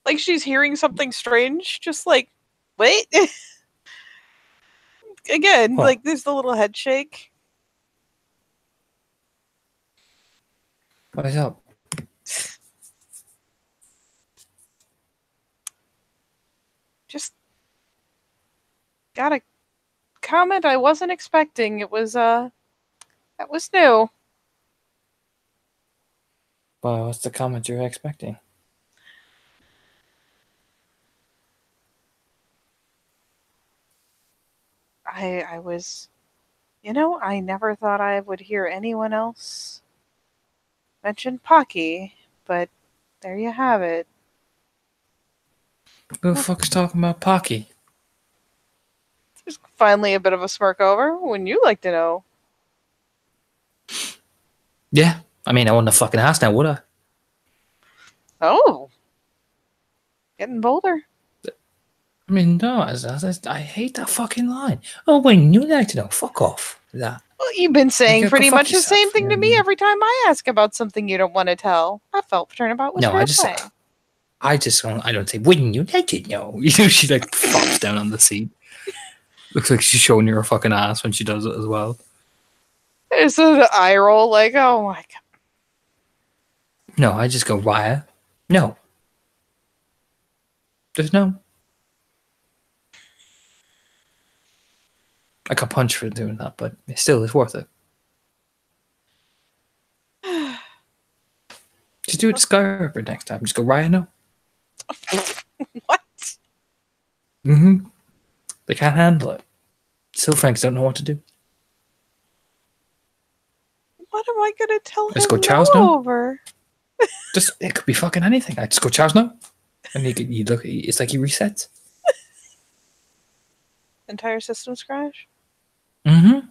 Like she's hearing something strange. Just wait. Again, What? there's the little head shake. What is up? Just got a comment I wasn't expecting. It was, that was new. Well, what's the comment you're expecting? I was, I never thought I would hear anyone else mention Pocky, but there you have it. Who the fuck's talking about Pocky? There's finally a bit of a smirk over. Wouldn't you like to know? Yeah, I mean, I wouldn't have fucking asked now, would I? Oh, getting bolder. I mean, no, I hate that fucking line. Oh, wouldn't you like to know? Fuck off. That. Well, you've been Like, saying go pretty fuck much the yourself. same thing to me every time I ask about something you don't want to tell. I felt Turnabout was No, fair play. I don't say, wouldn't you like to know? You know, she like flops down on the seat. Looks like she's showing you her fucking ass when she does it as well. There's an eye roll, oh my god. No, I just go, Raya. No. There's no. I got punched for doing that, but it still is worth it. Just do it to Skyripper next time. Just go, Raya, no. What? Mm-hmm. They can't handle it. Still Franks don't know what to do. What am I gonna tell Let's him go Charles no. over? Just it could be fucking anything. I just go Charles no. And you look, it's like he resets. Entire systems crash? Mm-hmm.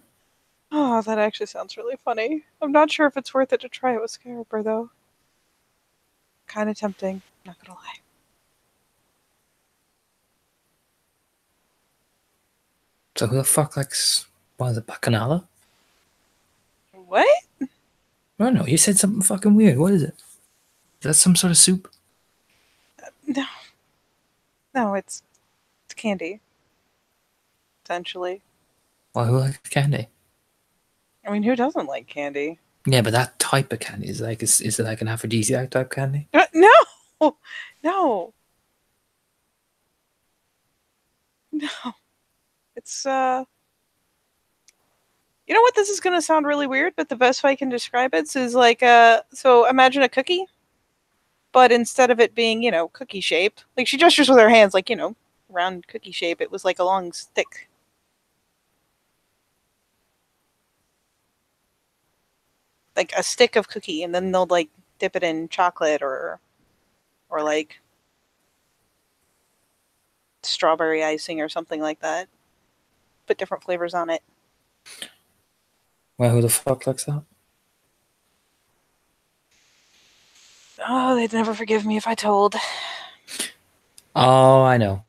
Oh, that actually sounds really funny. I'm not sure if it's worth it to try it with Scarabber, though. Kind of tempting, not gonna lie. So who the fuck likes, what is it, Bacchanala? What? I don't know. You said something fucking weird. What is it? Is that some sort of soup? No. No, it's candy. Essentially. Well, who likes candy? I mean, who doesn't like candy? Yeah, but that type of candy is it like an aphrodisiac type candy? No! No! No. It's, you know what? this is going to sound really weird, but the best way I can describe it is like so imagine a cookie, but instead of it being, cookie shaped, like she gestures with her hands like, round cookie shape, it was like a long stick. Like a stick of cookie, and then they'll like dip it in chocolate or like strawberry icing or something like that. Put different flavors on it. Well, who the fuck likes that? Oh, they'd never forgive me if I told. Oh, I know.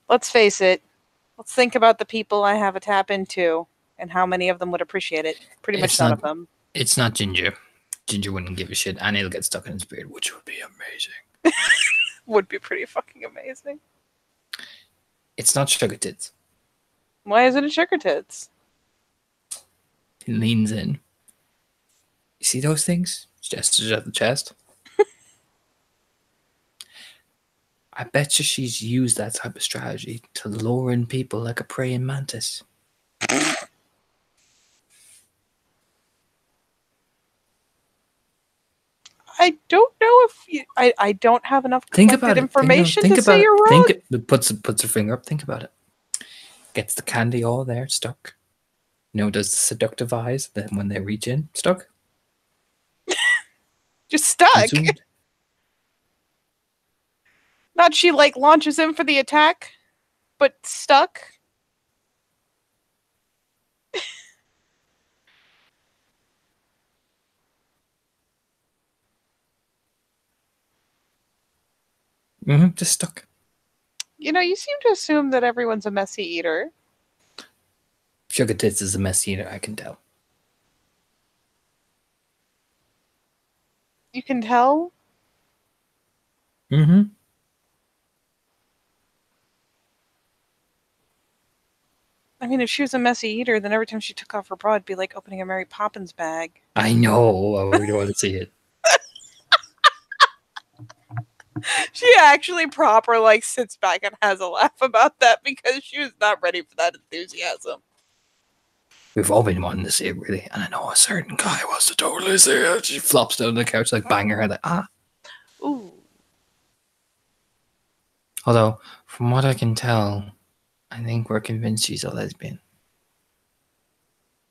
Let's face it. Let's think about the people I have a tap into and how many of them would appreciate it. Pretty much none of them. It's not Ginger. Ginger wouldn't give a shit, and it'll get stuck in his beard, which would be amazing. Would be pretty fucking amazing. It's not Sugar Tits. Why is it a Sugar Tits? He leans in. You see those things? Gestures at the chest. I bet you she's used that type of strategy to lure in people like a praying mantis. I don't know if I don't have enough collected information to say you're wrong. Puts her finger up. Think about it. Gets the candy all there, stuck. Does the seductive eyes. Then when they reach in, stuck. Just stuck. Consumed. Not she like launches in for the attack, but stuck. Just stuck. You seem to assume that everyone's a messy eater. Sugar Tits is a messy eater, I can tell. You can tell? Mm-hmm. I mean, if she was a messy eater, then every time she took off her bra, it'd be like opening a Mary Poppins bag. I know. I really want to see it. She actually proper sits back and has a laugh about that because she was not ready for that enthusiasm. We've all been wanting to see it, really. And I know a certain guy wants to totally see it. She flops down the couch, bang her head, Ooh. Although, from what I can tell, I think we're convinced she's a lesbian.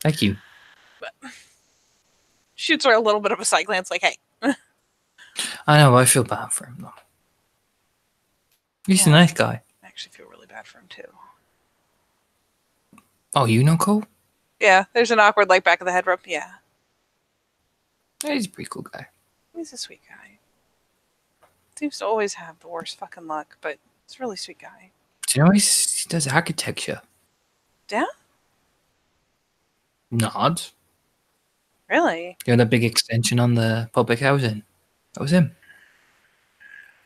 Thank you. Shoots her a little bit of a side glance, like, hey. I know, I feel bad for him, though. He's a nice guy. I actually feel really bad for him, too. Oh, you know Cole? Yeah, there's an awkward, back of the head rub. Yeah. He's a pretty cool guy. He's a sweet guy. Seems to always have the worst fucking luck, but he's a really sweet guy. Do you know he does architecture? Yeah? Nod. Really? You know that big extension on the public housing? That was him.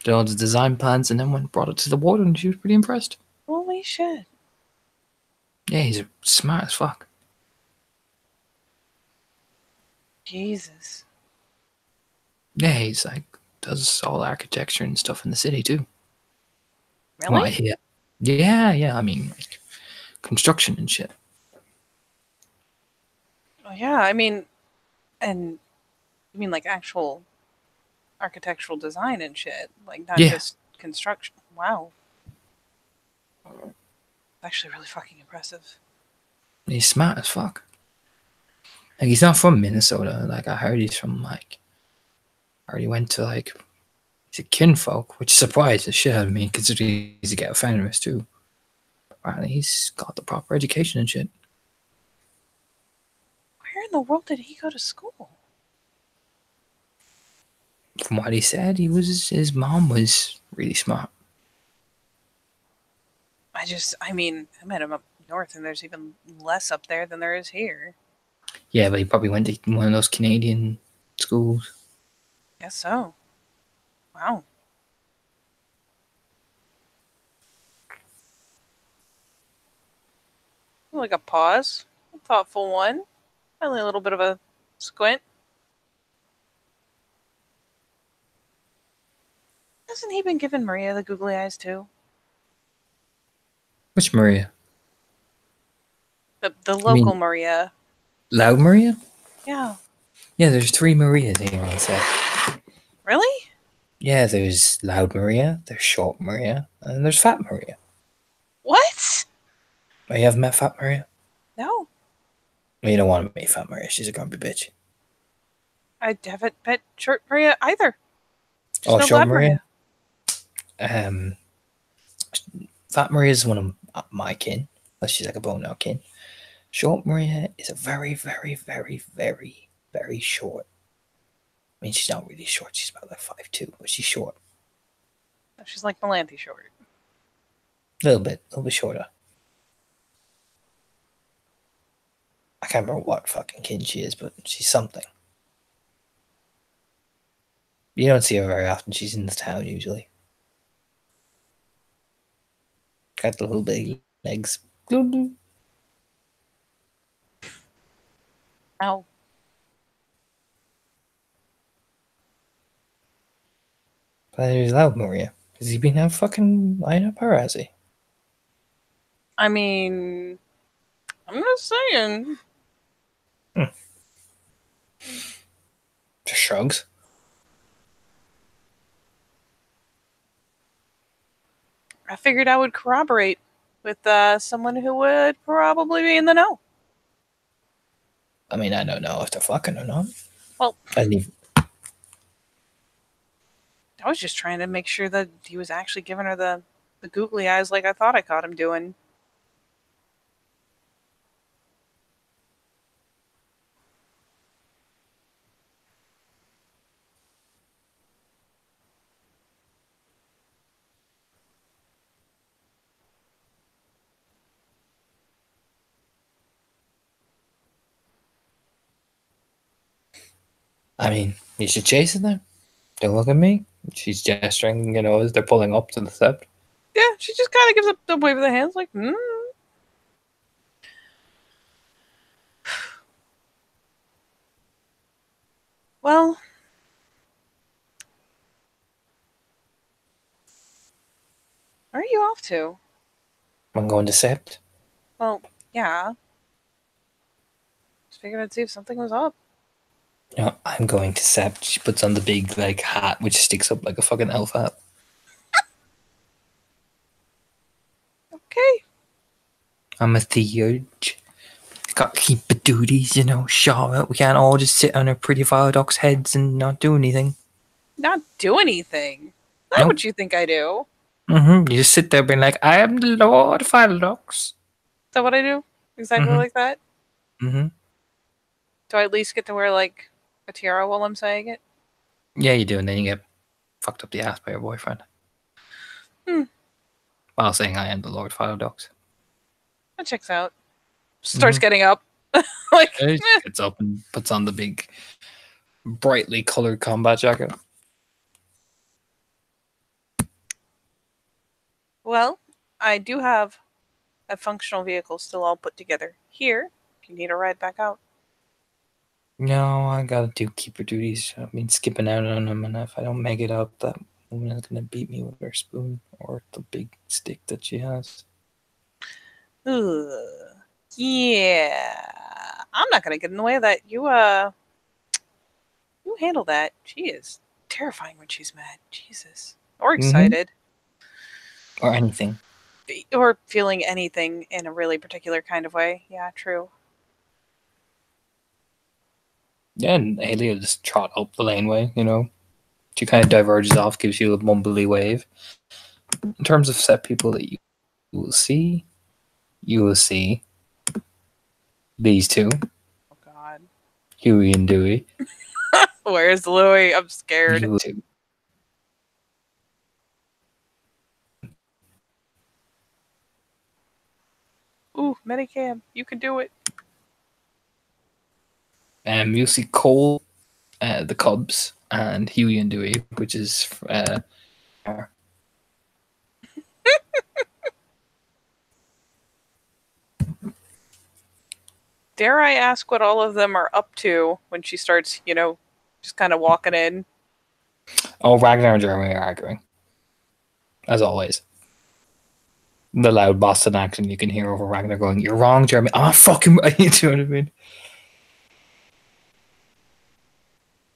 Did all the design plans and then brought it to the water, and she was pretty impressed. Holy shit. Yeah, he's smart as fuck. Jesus. Yeah, he's does all architecture and stuff in the city too. Really? Yeah. I mean, construction and shit. Oh yeah, I mean, and you mean actual architectural design and shit, not just construction. Wow. Actually really fucking impressive. He's smart as fuck. He's not from Minnesota. I heard he's from I heard he went to he's a kinfolk, which surprised the shit out of me considering he's a ghetto feminist too. Apparently he's got the proper education and shit. Where in the world did he go to school? From what he said, his mom was really smart. I met him up north, and there's even less up there than there is here. Yeah, but he probably went to one of those Canadian schools. Guess so. Wow. Like a pause. A thoughtful one. Only a little bit of a squint. Hasn't he been giving Maria the googly eyes too? Which Maria? The local Maria. Loud Maria? Yeah. Yeah, there's 3 Marias here on set. Really? Yeah, there's Loud Maria, there's Short Maria, and there's Fat Maria. What? Oh, you haven't met Fat Maria? No. Well, you don't want to meet Fat Maria. She's a grumpy bitch. I haven't met Short Maria either. Just Oh, no Short Loud Maria? Maria. Fat Maria is one of my kin. But she's like a bone out kin. Short Maria is a very, very, very, very, very short. I mean, she's not really short. She's about like 5'2", but she's short. She's like Melanthe short. A little bit shorter. I can't remember what fucking kin she is, but she's something. You don't see her very often. She's in the town usually. Got the little big legs. Ow. But there's Loud Maria. Has he been out fucking lining up her, has he? I mean, I'm just saying. Just shrugs. I figured I would corroborate with someone who would probably be in the know. I mean, I don't know if they're fucking or not. Well, I was just trying to make sure that he was actually giving her the googly eyes like I thought I caught him doing. mean, you should chase it then. Don't look at me. She's gesturing, you know, as they're pulling up to the set. Yeah, she just kind of gives up the wave of the hands, like, Well, where are you off to? I'm going to Sept. Well, yeah. Just figured I'd see if something was up. No, I'm going to Sept. She puts on the big like hat, which sticks up like a fucking elf hat. Okay. I'm a theurge. Got to keep the duties, you know, Charlotte. We can't all just sit on our pretty viaducts' heads and not do anything. Not do anything. That's Nope. what you think I do. You just sit there being like, I am the Lord of Viaducts. Is that what I do? Exactly like that? Do I at least get to wear, like, a tiara while I'm saying it? Yeah, you do, and then you get fucked up the ass by your boyfriend. While saying I am the Lord of Viaducts. That checks out. Starts getting up. Like, He gets up and puts on the big, brightly colored combat jacket. Well, I do have a functional vehicle still all put together here. If you need a ride back out. No, I gotta do keeper duties. I mean, skipping out on them, and if I don't make it up, that woman is gonna beat me with her spoon or the big stick that she has. Ugh. Yeah. I'm not gonna get in the way of that. You handle that. She is terrifying when she's mad. Jesus. Or excited. Or anything. Or feeling anything in a really particular kind of way. Yeah, true. Yeah, and Haley will just trot up the laneway, you know. She kind of diverges off, gives you a mumbly wave. In terms of set people that you will see these two. Oh, God. Huey and Dewey. Where's Louie? I'm scared. You will see. Ooh, Medicam. You can do it. You'll see Cole, the Cubs, and Huey and Dewey, which is Dare I ask what all of them are up to when she starts, just kind of walking in? Oh, Ragnar and Jeremy are arguing. As always. the loud Boston accent you can hear over Ragnar going, "You're wrong, Jeremy." Ah, fucking right. You know what I mean?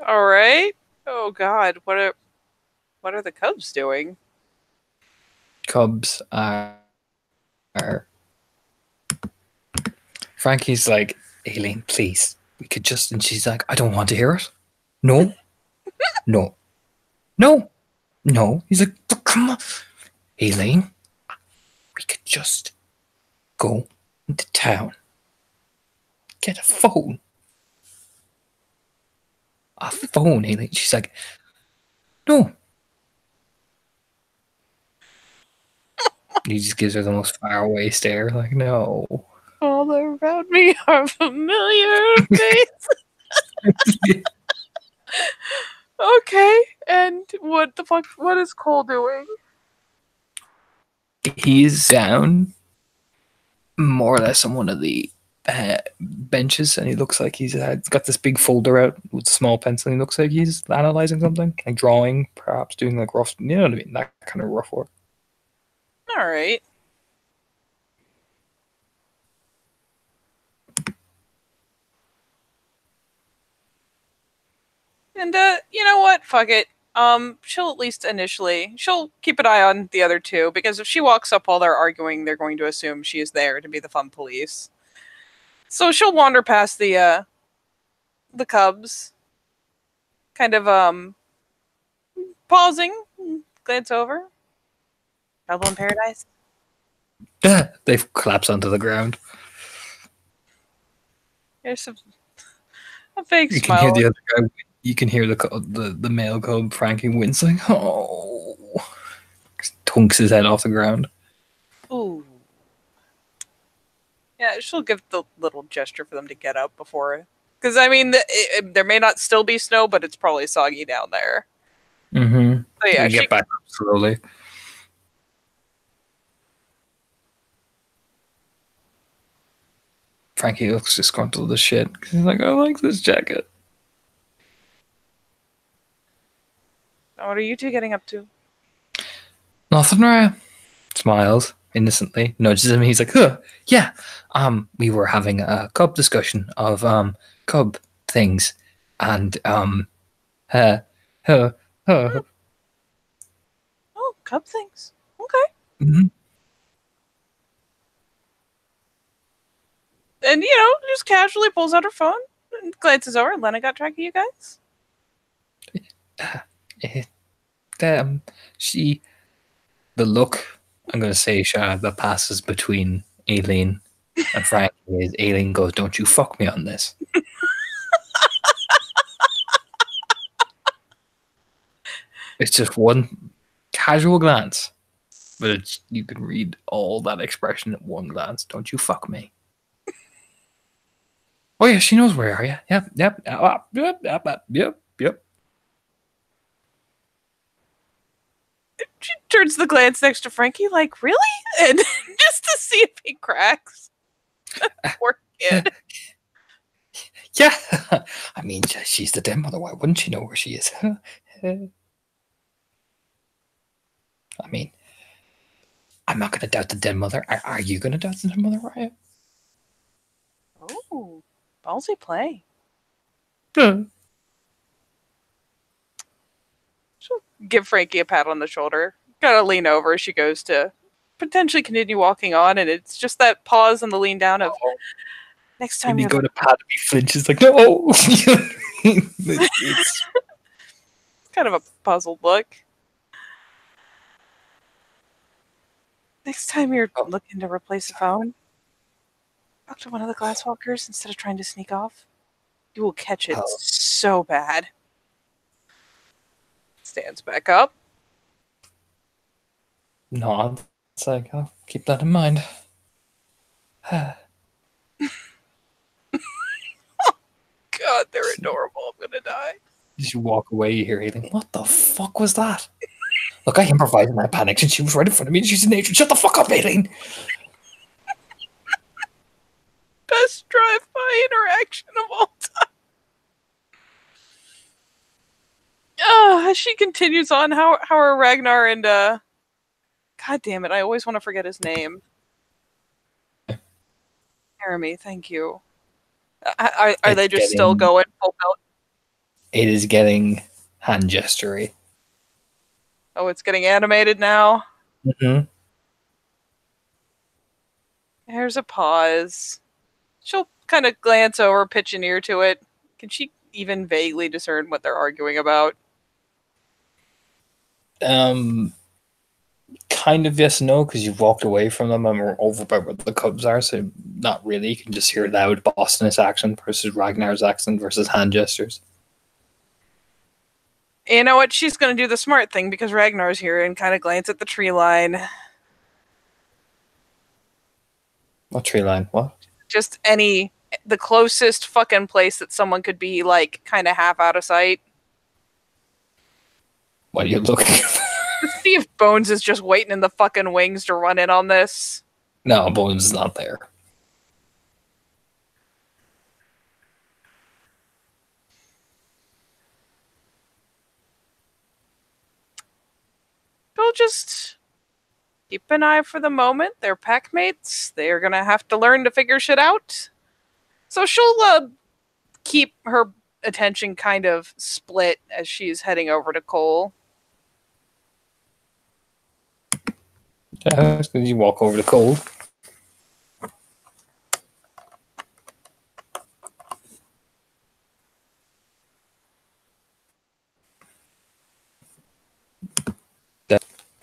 All right. Oh God, what are the Cubs doing? Cubs are Frankie's like, Aileen, please, we could just, and she's like, I don't want to hear it. No, no, no, no. He's like, but come on, Aileen, we could just go into town, get a phone. A phone, Aileen. She's like, no. He just gives her the most faraway stare, like, no. All around me are familiar faces. Okay, and what the fuck? What is Cole doing? He's down more or less on one of the benches, and he looks like he's got this big folder out with a small pencil. And he looks like he's analyzing something, like drawing, perhaps doing like rough, you know what I mean, that kind of rough work. All right. And you know what? Fuck it. She'll at least initially she'll keep an eye on the other two because if she walks up while they're arguing, they're going to assume she is there to be the fun police. So she'll wander past the Cubs, kind of pausing, glance over. Trouble in paradise. They've collapsed onto the ground. There's a fake You can smile. hear the other guy. You can hear the male cub Frankie wincing. Oh, tunks his head off the ground. Ooh. Yeah, she'll give the little gesture for them to get up before. Because, I mean, there may not still be snow, but it's probably soggy down there. Mm-hmm. So, yeah, she get back up slowly. Frankie looks disgruntled as shit. He's like, I like this jacket. What are you two getting up to? Nothing, Raya. Smiles innocently, nudges him. He's like, huh, yeah. We were having a cub discussion of cub things, and uh, Oh, cub things. Okay. Mm-hmm. And, just casually pulls out her phone and glances over. Lena got track of you guys? The look, I'm going to say, that passes between Aileen and Frankie is Aileen goes, don't you fuck me on this. It's just one casual glance, but you can read all that expression at one glance. Don't you fuck me. Oh yeah, she knows where are you. Yep. She turns the glance next to Frankie, like, really? And just to see if he cracks. Poor kid. Yeah. I mean, she's the dead mother. Why wouldn't she know where she is? I mean, I'm not going to doubt the dead mother. Are you going to doubt the dead mother, Raya? Oh, ballsy play. She'll give Frankie a pat on the shoulder. Gotta lean over as she goes to potentially continue walking on, and it's just that pause and the lean down of next time you go to pat him, he flinches like, no! It's kind of a puzzled look. Next time you're looking to replace a phone, talk to one of the glasswalkers instead of trying to sneak off. You will catch it so bad. Stands back up. No, it's like, I'll keep that in mind. God, they're adorable. I'm gonna die. As you walk away, you hear Aileen, what the fuck was that? Look, I improvised in my panic, and she was right in front of me, and she's in nature. Shut the fuck up, Aileen! Best drive-by interaction of all time. As she continues on, how are Ragnar and God damn it! I always want to forget his name. Jeremy, thank you. Are they just still going full belt? It is getting hand gestury. Oh, it's getting animated now. Mm-hmm. There's a pause. She'll kind of glance over, pitch an ear to it. Can she even vaguely discern what they're arguing about? Kind of yes and no, because you've walked away from them and we're over by where the Cubs are, so not really. You can just hear loud Bostonist accent versus Ragnar's accent versus hand gestures. You know what? She's going to do the smart thing because Ragnar's here and kind of glance at the tree line. What tree line? What? Just the closest fucking place that someone could be, like, kind of half out of sight. What are you looking at? Let's see if Bones is just waiting in the fucking wings to run in on this. No, Bones is not there. We'll just keep an eye for the moment. They're pack mates. They're gonna have to learn to figure shit out. So she'll keep her attention kind of split as she's heading over to Cole. Yeah, because you walk over to Cole.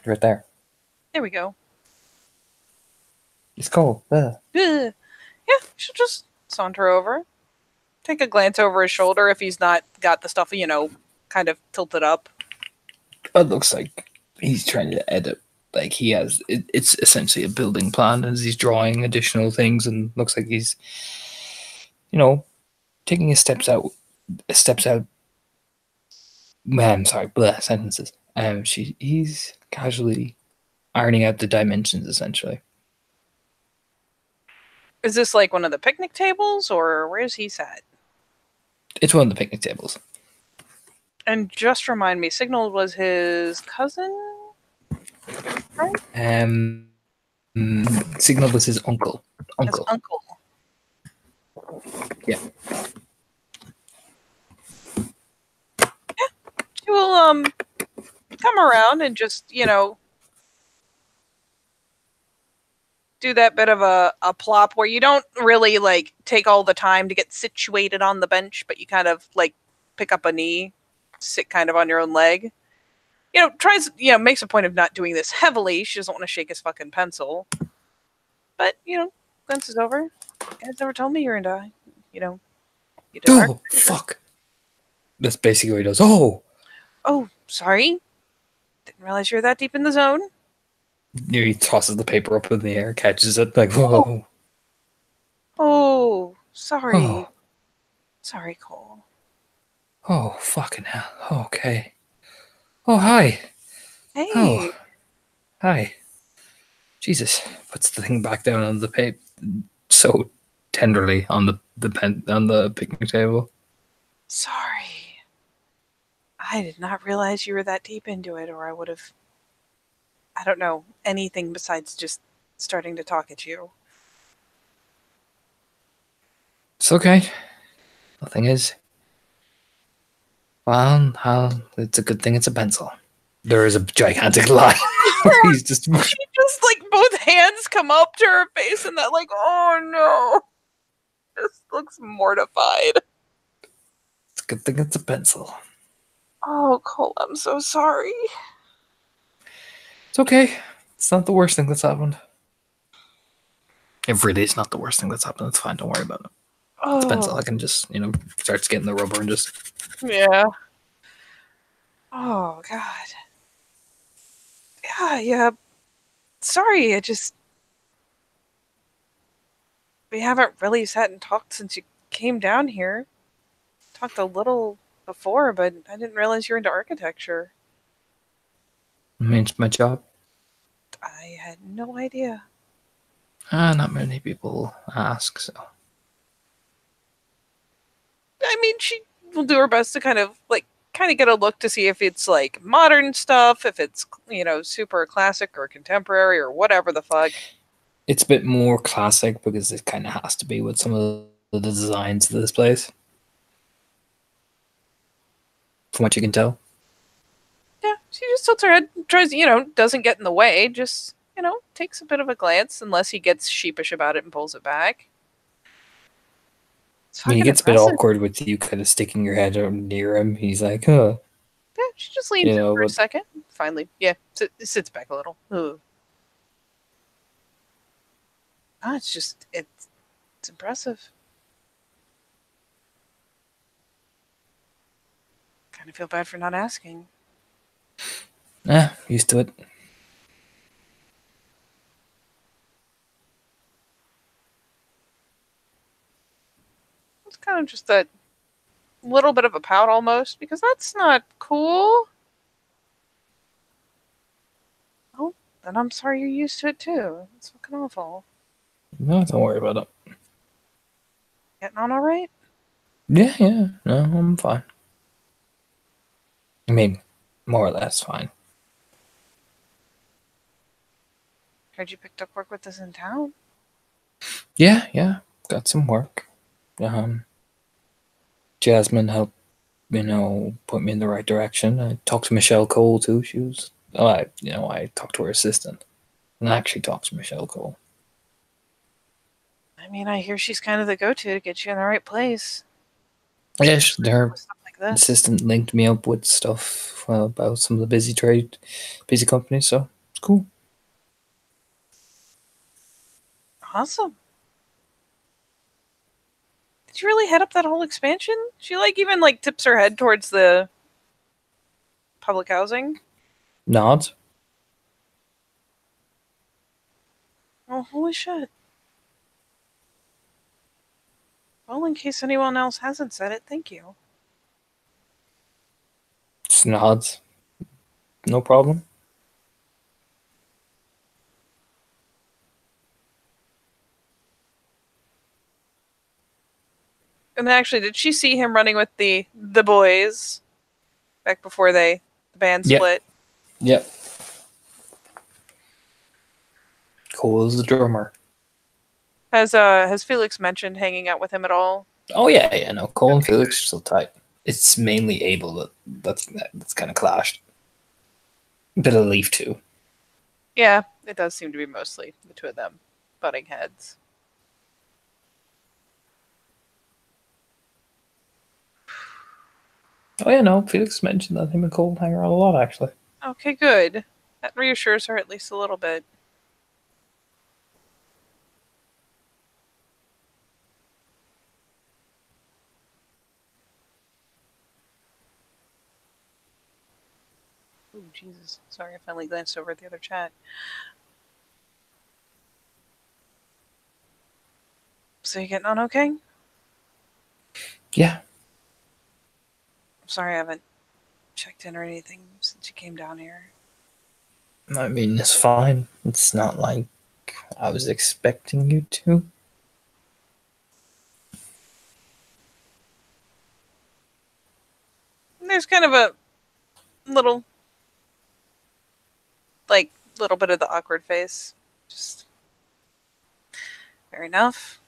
Right there. There we go. It's Cole. Yeah, she'll just saunter over. Take a glance over his shoulder if he's not got the stuff, kind of tilted up. It looks like he's trying to edit. Like he has, it's essentially a building plan as he's drawing additional things, and looks like he's, taking his steps out. Man, sorry, sentences. He's casually ironing out the dimensions, essentially. Is this like one of the picnic tables, or where's he sat? It's one of the picnic tables. And just remind me, Signal was his cousin? Right? Signal was his uncle. His uncle. Yeah. She will come around and just, do that bit of a plop where you don't really, like, take all the time to get situated on the bench, but you kind of, like, pick up a knee, sit kind of on your own leg. Makes a point of not doing this heavily. She doesn't want to shake his fucking pencil. But, glances over. You guys never told me you were into, you did Oh, fuck. That's basically what he does. Oh, sorry. Didn't realize you were that deep in the zone. He tosses the paper up in the air, catches it, like, whoa. Oh, sorry. Oh. Sorry, Cole. Oh, fucking hell. Okay. Oh, hi. Hey. Oh, hi. Jesus. Puts the thing back down on the paper so tenderly on the picnic table. Sorry. I did not realize you were that deep into it, or I would have, I don't know, anything besides just starting to talk at you. It's okay. Nothing is. Well, it's a good thing it's a pencil. There is a gigantic line where he's just... She just, like, both hands come up to her face and that, like, oh no. This looks mortified. It's a good thing it's a pencil. Oh, Cole, I'm so sorry. It's okay. It's not the worst thing that's happened. It really is not the worst thing that's happened. It's fine. Don't worry about it. Oh. It's a pencil. I can just, starts getting the rubber and just... Yeah. Oh, God. Yeah. Sorry, we haven't really sat and talked since you came down here. Talked a little before, but I didn't realize you're into architecture. I mean, it's my job. I had no idea. Not many people ask, so... I mean, she will do her best to kind of, like, kind of get a look to see if it's like modern stuff, if it's, you know, super classic or contemporary or whatever the fuck. It's a bit more classic because it kind of has to be with some of the designs of this place. From what you can tell. Yeah, she just tilts her head, tries, you know, doesn't get in the way, just, you know, takes a bit of a glance unless he gets sheepish about it and pulls it back. It's I mean, he fucking gets a bit impressive. awkward with you kind of sticking your head near him. He's like, huh. Yeah, she just leans in for a But second. Finally, yeah, sits back a little. Ugh. Ah, it's just, it's impressive. Kind of feel bad for not asking. used to it. It's kind of just a little bit of a pout almost, because that's not cool. Oh, then I'm sorry you're used to it too. It's fucking awful. No, don't worry about it. Getting on all right? Yeah. No, I'm fine. I mean, more or less fine. Heard you picked up work with us in town. Yeah. Got some work. Jasmine helped, put me in the right direction. I talked to Michelle Cole too. She was, I talked to her assistant, and I actually talked to Michelle Cole. I mean, I hear she's kind of the go-to to get you in the right place. Yeah, her With stuff like this. assistant linked me up with stuff about some of the busy companies. So it's cool. Awesome. Did you really head up that whole expansion? She like even like tips her head towards the public housing. Nods. Oh, holy shit. Well, in case anyone else hasn't said it, thank you. Just nods. No problem. And actually, did she see him running with the boys back before the band split? Yep. Cole is the drummer. Has Felix mentioned hanging out with him at all? Oh yeah. No, Cole and Felix are still tight. It's mainly Abel that's kind of clashed. Bit of Leaf too. Yeah, it does seem to be mostly the two of them butting heads. Oh yeah, no, Felix mentioned that him and Cole hang around a lot actually. Okay, good. That reassures her at least a little bit. Oh, Jesus. Sorry, I finally glanced over at the other chat. So you getting on okay? Yeah. I'm sorry I haven't checked in or anything since you came down here. I mean, it's fine. It's not like I was expecting you to. There's kind of a little, like, little bit of the awkward face. Just fair enough.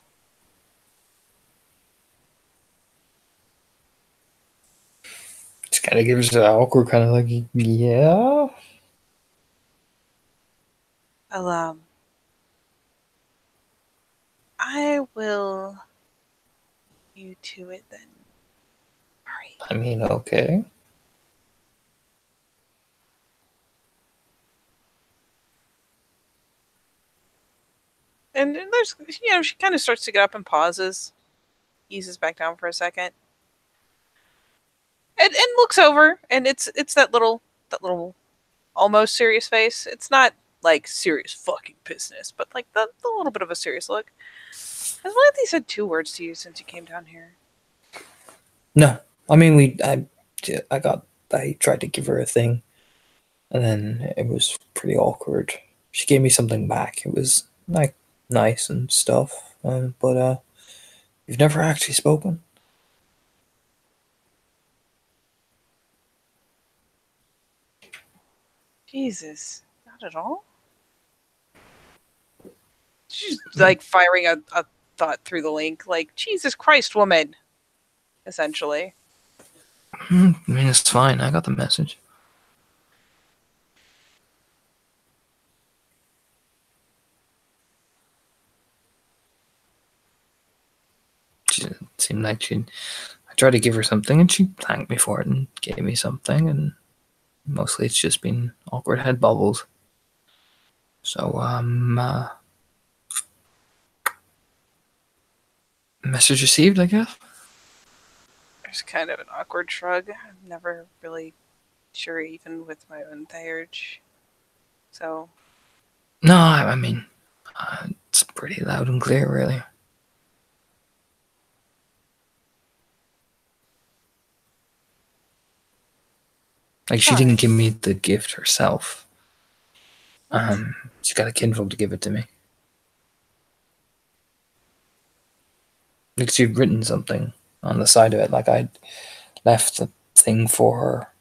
Just kind of gives an awkward kind of like, yeah. Well, I will you to it then. Hurry. I mean, okay. And there's, she kind of starts to get up and pauses, eases back down for a second, and looks over, and it's that little almost serious face. It's not like serious fucking business, but like the little bit of a serious look. Has one of these said 2 words to you since you came down here? No, I mean I tried to give her a thing, and then it was pretty awkward. She gave me something back. It was like nice and stuff, but you've never actually spoken. Jesus, not at all. She's like firing a thought through the link, like, Jesus Christ, woman, essentially. I mean, it's fine. I got the message. She seemed like I tried to give her something and she thanked me for it and gave me something, and mostly it's just been awkward head bubbles. So, message received, I guess. There's kind of an awkward shrug. I'm never really sure, even with my own urge. So. No, I mean, it's pretty loud and clear, really. Like, she didn't give me the gift herself. She got a kinfolk to give it to me. Like, she'd written something on the side of it. Like, I'd left the thing for her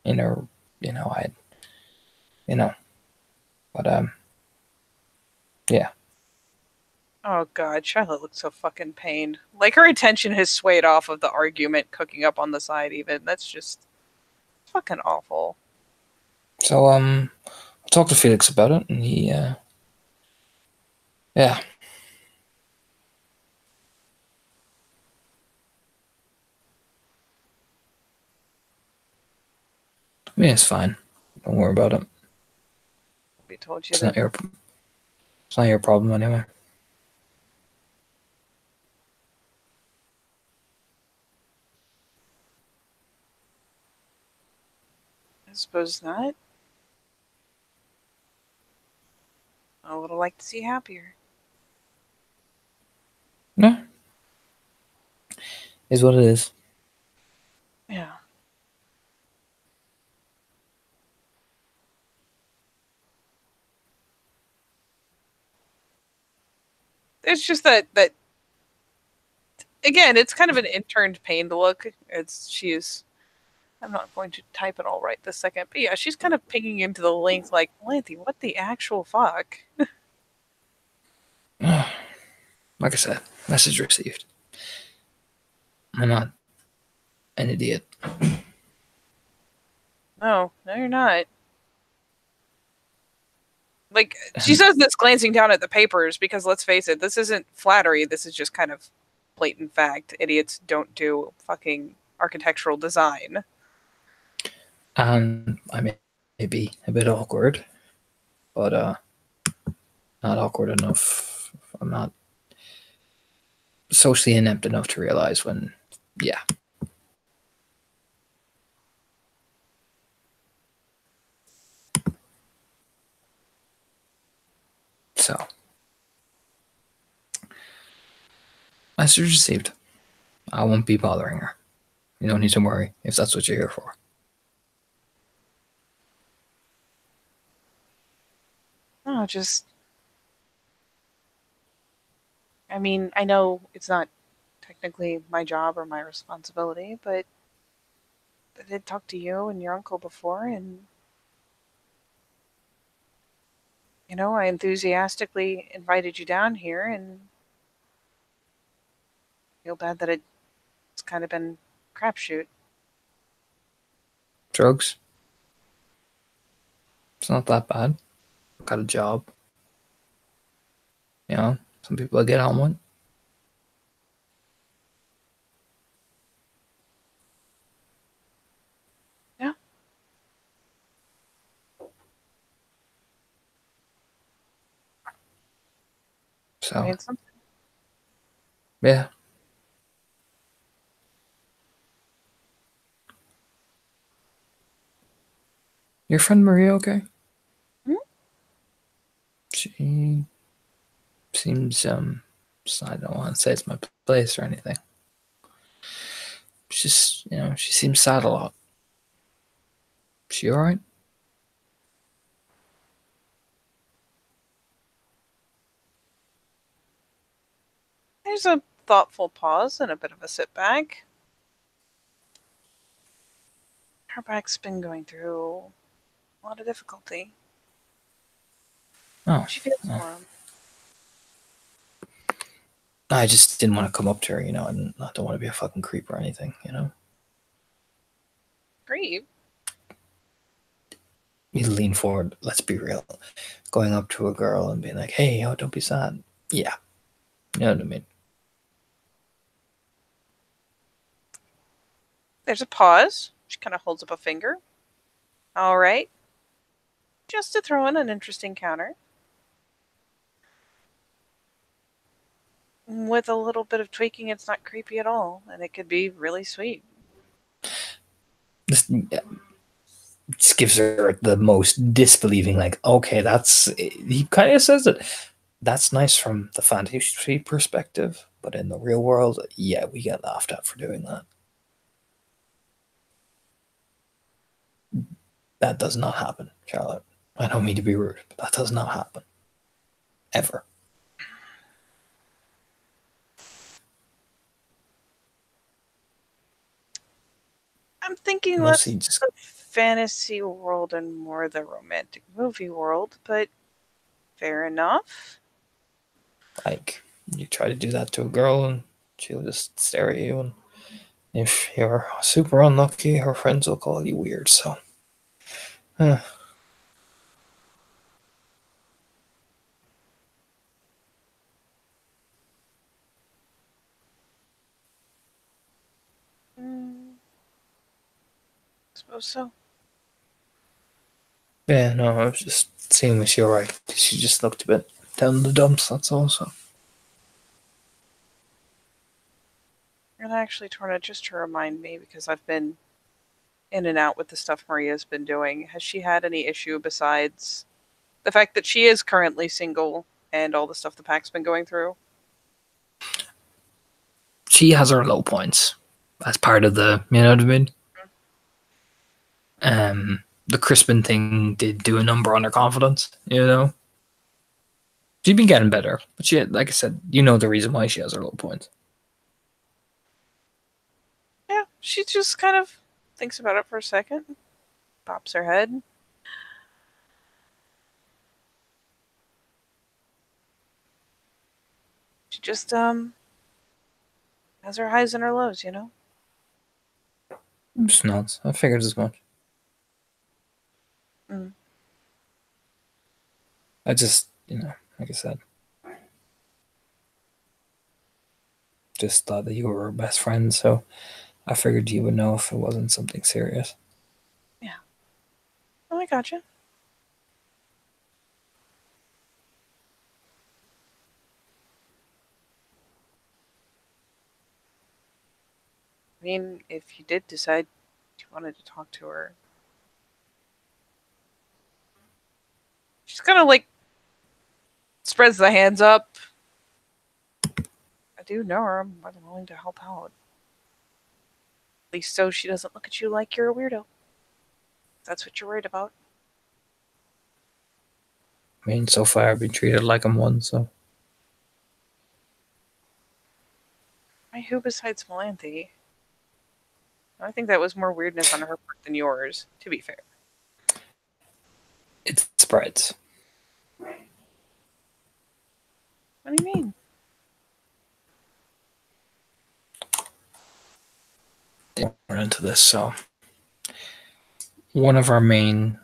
in her, but, yeah. Oh god, Charlotte looks so fucking pained. Like, her attention has swayed off of the argument cooking up on the side, even. That's just fucking awful. So, I talked to Felix about it, and he, yeah. I mean, it's fine. Don't worry about it. We told you It's that. It's not your problem anyway. I suppose not. I would have liked to see you happier. No. Is what it is. Yeah. It's just that again, it's kind of an interned pained look. I'm not going to type it all right this second, but yeah, she's kind of pinging into the link like, Lanthy, what the actual fuck? Like I said, message received. I'm not an idiot. No, you're not. Like, she says this glancing down at the papers because, let's face it, this isn't flattery. This is just kind of blatant fact. Idiots don't do fucking architectural design. And I may be a bit awkward, but not awkward enough. I'm not socially inept enough to realize when, yeah. So, message received. I won't be bothering her. You don't need to worry if that's what you're here for. No, just. I mean, I know it's not technically my job or my responsibility, but I did talk to you and your uncle before, and I enthusiastically invited you down here, and I feel bad that it's kind of been crapshoot. Drugs? It's not that bad. Got a job. You know, some people I get on with. Yeah. So, I mean, something. yeah. Your friend Maria okay? Hmm? She seems, I don't want to say it's my place or anything. She's just, she seems sad a lot. She alright? There's a thoughtful pause and a bit of a sit back. Her back's been going through a lot of difficulty. Oh. She feels for him. I just didn't want to come up to her, you know, and I don't want to be a fucking creep or anything, you know? Creep? You lean forward, let's be real. Going up to a girl and being like, hey, oh, don't be sad. Yeah. You know what I mean? There's a pause. She kind of holds up a finger. All right. Just to throw in an interesting counter. With a little bit of tweaking, it's not creepy at all, and it could be really sweet. Just gives her the most disbelieving, like, okay, that's. He kind of says that that's nice from the fantasy perspective, but in the real world, yeah, we get laughed at for doing that. That does not happen, Charlotte. I don't mean to be rude, but that does not happen. Ever. I'm thinking less the fantasy world and more the romantic movie world, but fair enough. Like, you try to do that to a girl and she'll just stare at you, and if you're super unlucky, her friends will call you weird, so. Suppose so. Yeah, no, I was just seeing if you're right. She just looked a bit down in the dumps, that's all, so. And actually, Torna, just to remind me, because I've been in and out with the stuff Maria's been doing, has she had any issue besides the fact that she is currently single and all the stuff the pack's been going through? She has her low points. As part of the, you know what I mean? The Crispin thing did do a number on her confidence, you know? She's been getting better, but she, like I said, you know the reason why she has her low points. Yeah, she just kind of thinks about it for a second, pops her head. She just, has her highs and her lows, you know? Just nods. I figured as much. I just, you know, like I said, just thought that you were her best friend, so I figured you would know if it wasn't something serious. Yeah. Oh, I gotcha. I mean, if you did decide you wanted to talk to her, she's kind of like spreads the hands up. I do know her. I'm more than willing to help out. At least so she doesn't look at you like you're a weirdo. That's what you're worried about. I mean, so far I've been treated like I'm one, so. Who besides Melanthe? I think that was more weirdness on her part than yours, to be fair. It spreads. What do you mean? We're into this, so. One of our main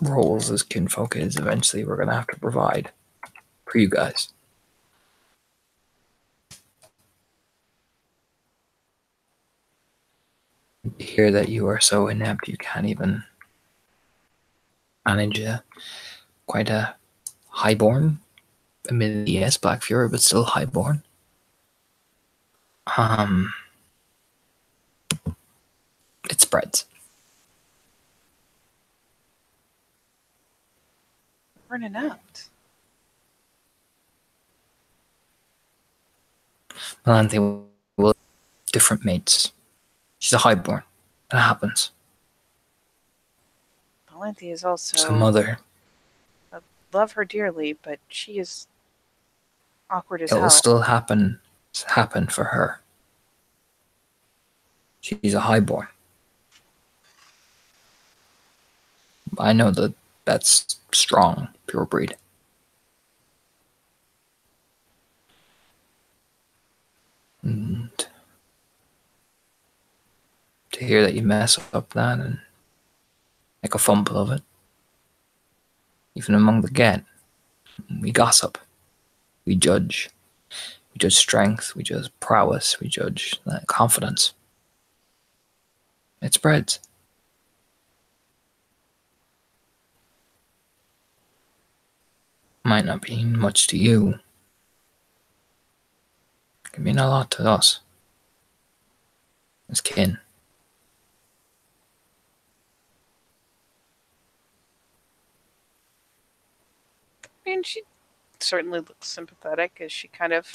roles as kinfolk is eventually we're going to have to provide for you guys. To hear that you are so inept you can't even manage quite a highborn, admittedly yes, Black Fury, but still highborn. It spreads. We're inept. Melanthe will different mates. She's a highborn. That happens. Melanthe is also Some mother. I love her dearly, but she is awkward as It hell. will still happen for her. She's a highborn. I know that that's strong, pure breed. And to hear that you mess up that and make a fumble of it, even among the get, we gossip, we judge. We judge strength, we judge prowess, we judge confidence. It spreads. Might not mean much to you. It can mean a lot to us as kin. I mean, she certainly looks sympathetic as she kind of,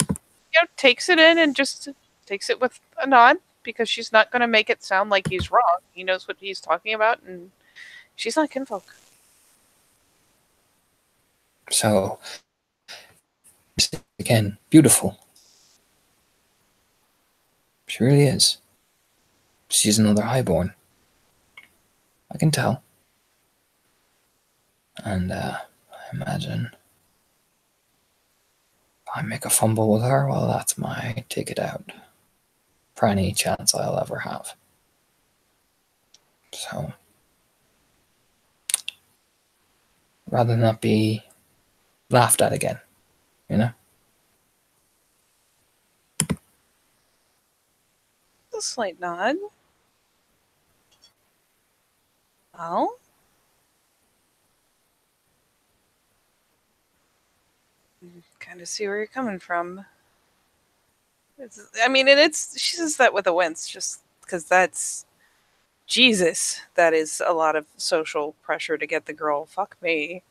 takes it in and just takes it with a nod because she's not going to make it sound like he's wrong. He knows what he's talking about, and she's not kinfolk. So, again, beautiful. She really is. She's another highborn. I can tell. And I imagine if I make a fumble with her, well, that's my ticket out for any chance I'll ever have. So, rather than not be laughed at again, you know? A slight nod. Well, kind of see where you're coming from. She says that with a wince, just because that's Jesus. That is a lot of social pressure to get the girl. Fuck me.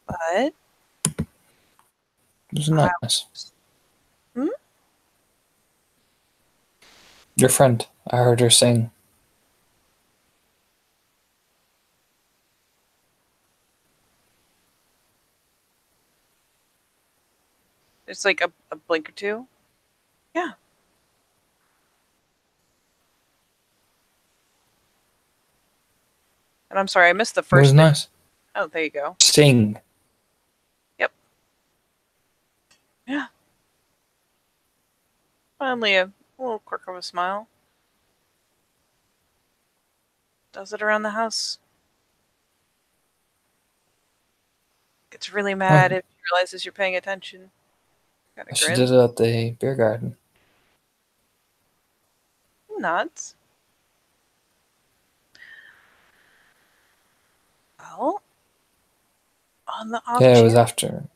But It was nice. Your friend, I heard her sing. It's like a blink or two. Yeah. And I'm sorry, I missed the first. It was nice. Oh, there you go. Sing. Yep. Yeah. Finally, a little quirk of a smile. Does it around the house. Gets really mad if he realizes you're paying attention. She did it at the beer garden. Nuts. Well, on the off Yeah, it chance.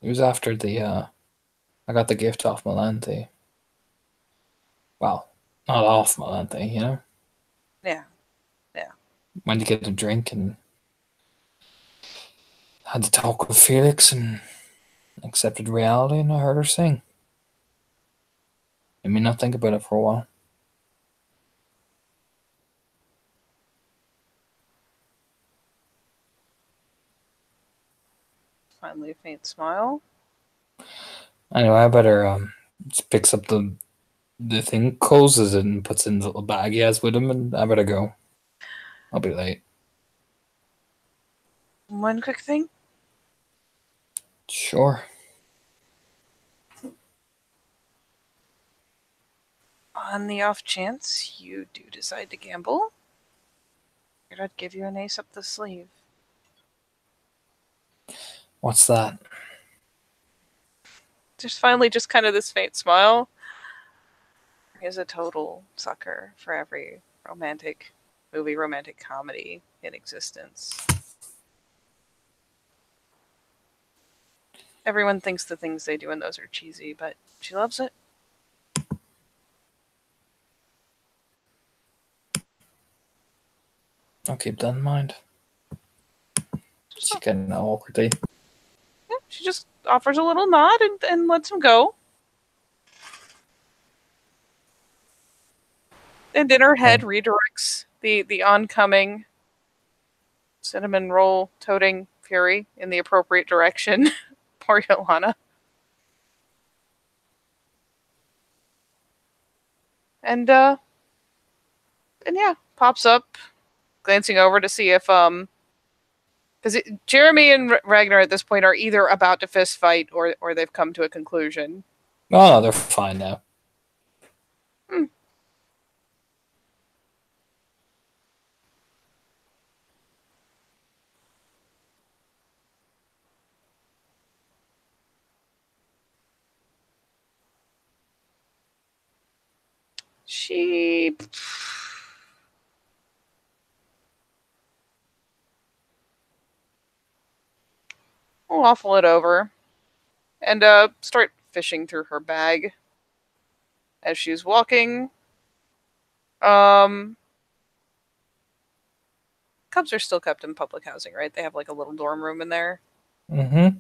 was after the I got the gift off Malante. Well, not off Malante, you know? Yeah. Yeah. Went to get a drink and had to talk with Felix and accepted reality, and I heard her sing. Made me not think about it for a while. Finally, a faint smile. Anyway, I better just picks up the thing, closes it, and puts it in the little bag he has with him, and I better go. I'll be late. One quick thing. Sure. On the off chance you do decide to gamble, I'd give you an ace up the sleeve. What's that? There's finally just kind of this faint smile. He's a total sucker for every romantic comedy in existence. Everyone thinks the things they do in those are cheesy, but she loves it. I'll keep that in mind. She's getting awkward. Yeah, she just offers a little nod and lets him go. And in her head redirects the oncoming cinnamon roll toting fury in the appropriate direction. Poor Yolana. And yeah, pops up, glancing over to see if because Jeremy and Ragnar at this point are either about to fist fight or they've come to a conclusion. Oh no, they're fine now. She will waffle it over and start fishing through her bag as she's walking. Cubs are still kept in public housing, right? They have like a little dorm room in there. Mm-hmm.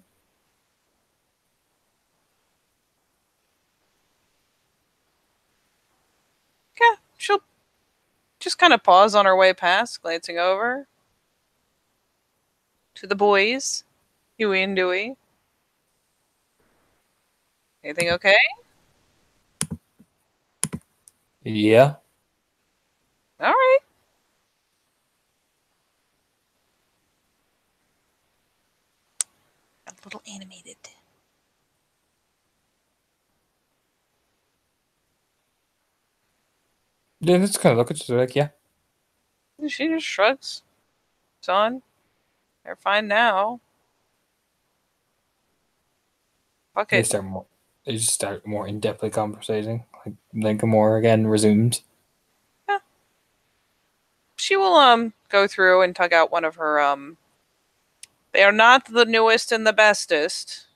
Yeah, she'll just kind of pause on her way past, glancing over to the boys, Huey and Dewey. Anything okay? Yeah. All right. A little animated. Then it's kind of look at you like, yeah. She just shrugs. Son, they're fine now. Fuck They it. start more. They just start more in depthly conversating. Like more again resumes. Yeah. She will go through and tug out one of her they are not the newest and the bestest,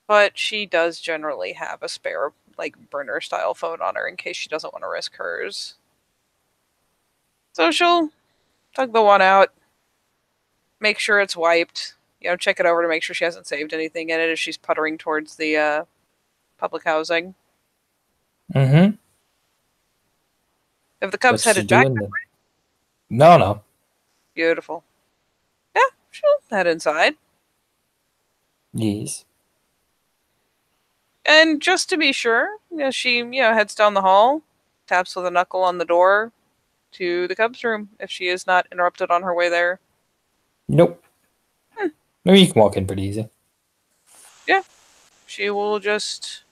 but she does generally have a spare like burner style phone on her in case she doesn't want to risk hers. So she'll tug the one out, make sure it's wiped, check it over to make sure she hasn't saved anything in it as she's puttering towards the public housing. Mm-hmm. If the Cubs What's she headed back, doing? No. beautiful. Yeah, she'll head inside. Yes. And just to be sure, she heads down the hall, taps with a knuckle on the door to the Cubs' room if she is not interrupted on her way there. Nope. Maybe you can walk in pretty easy. Yeah, she will just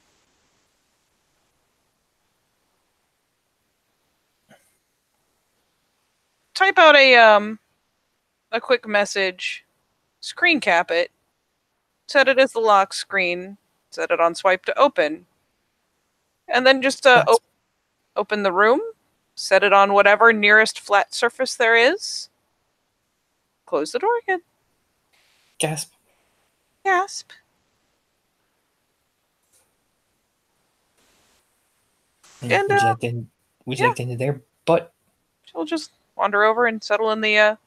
type out a quick message, screen cap it, set it as the lock screen, set it on swipe to open, and then just open the room, set it on whatever nearest flat surface there is, close the door again. Gasp. Gasp. And would you like into their butt? She'll just wander over and settle in the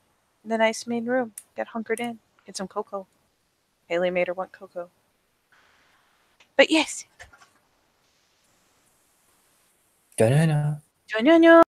nice main room. Get hunkered in. Get some cocoa. Haley made her want cocoa. But yes. Da-na-na. No.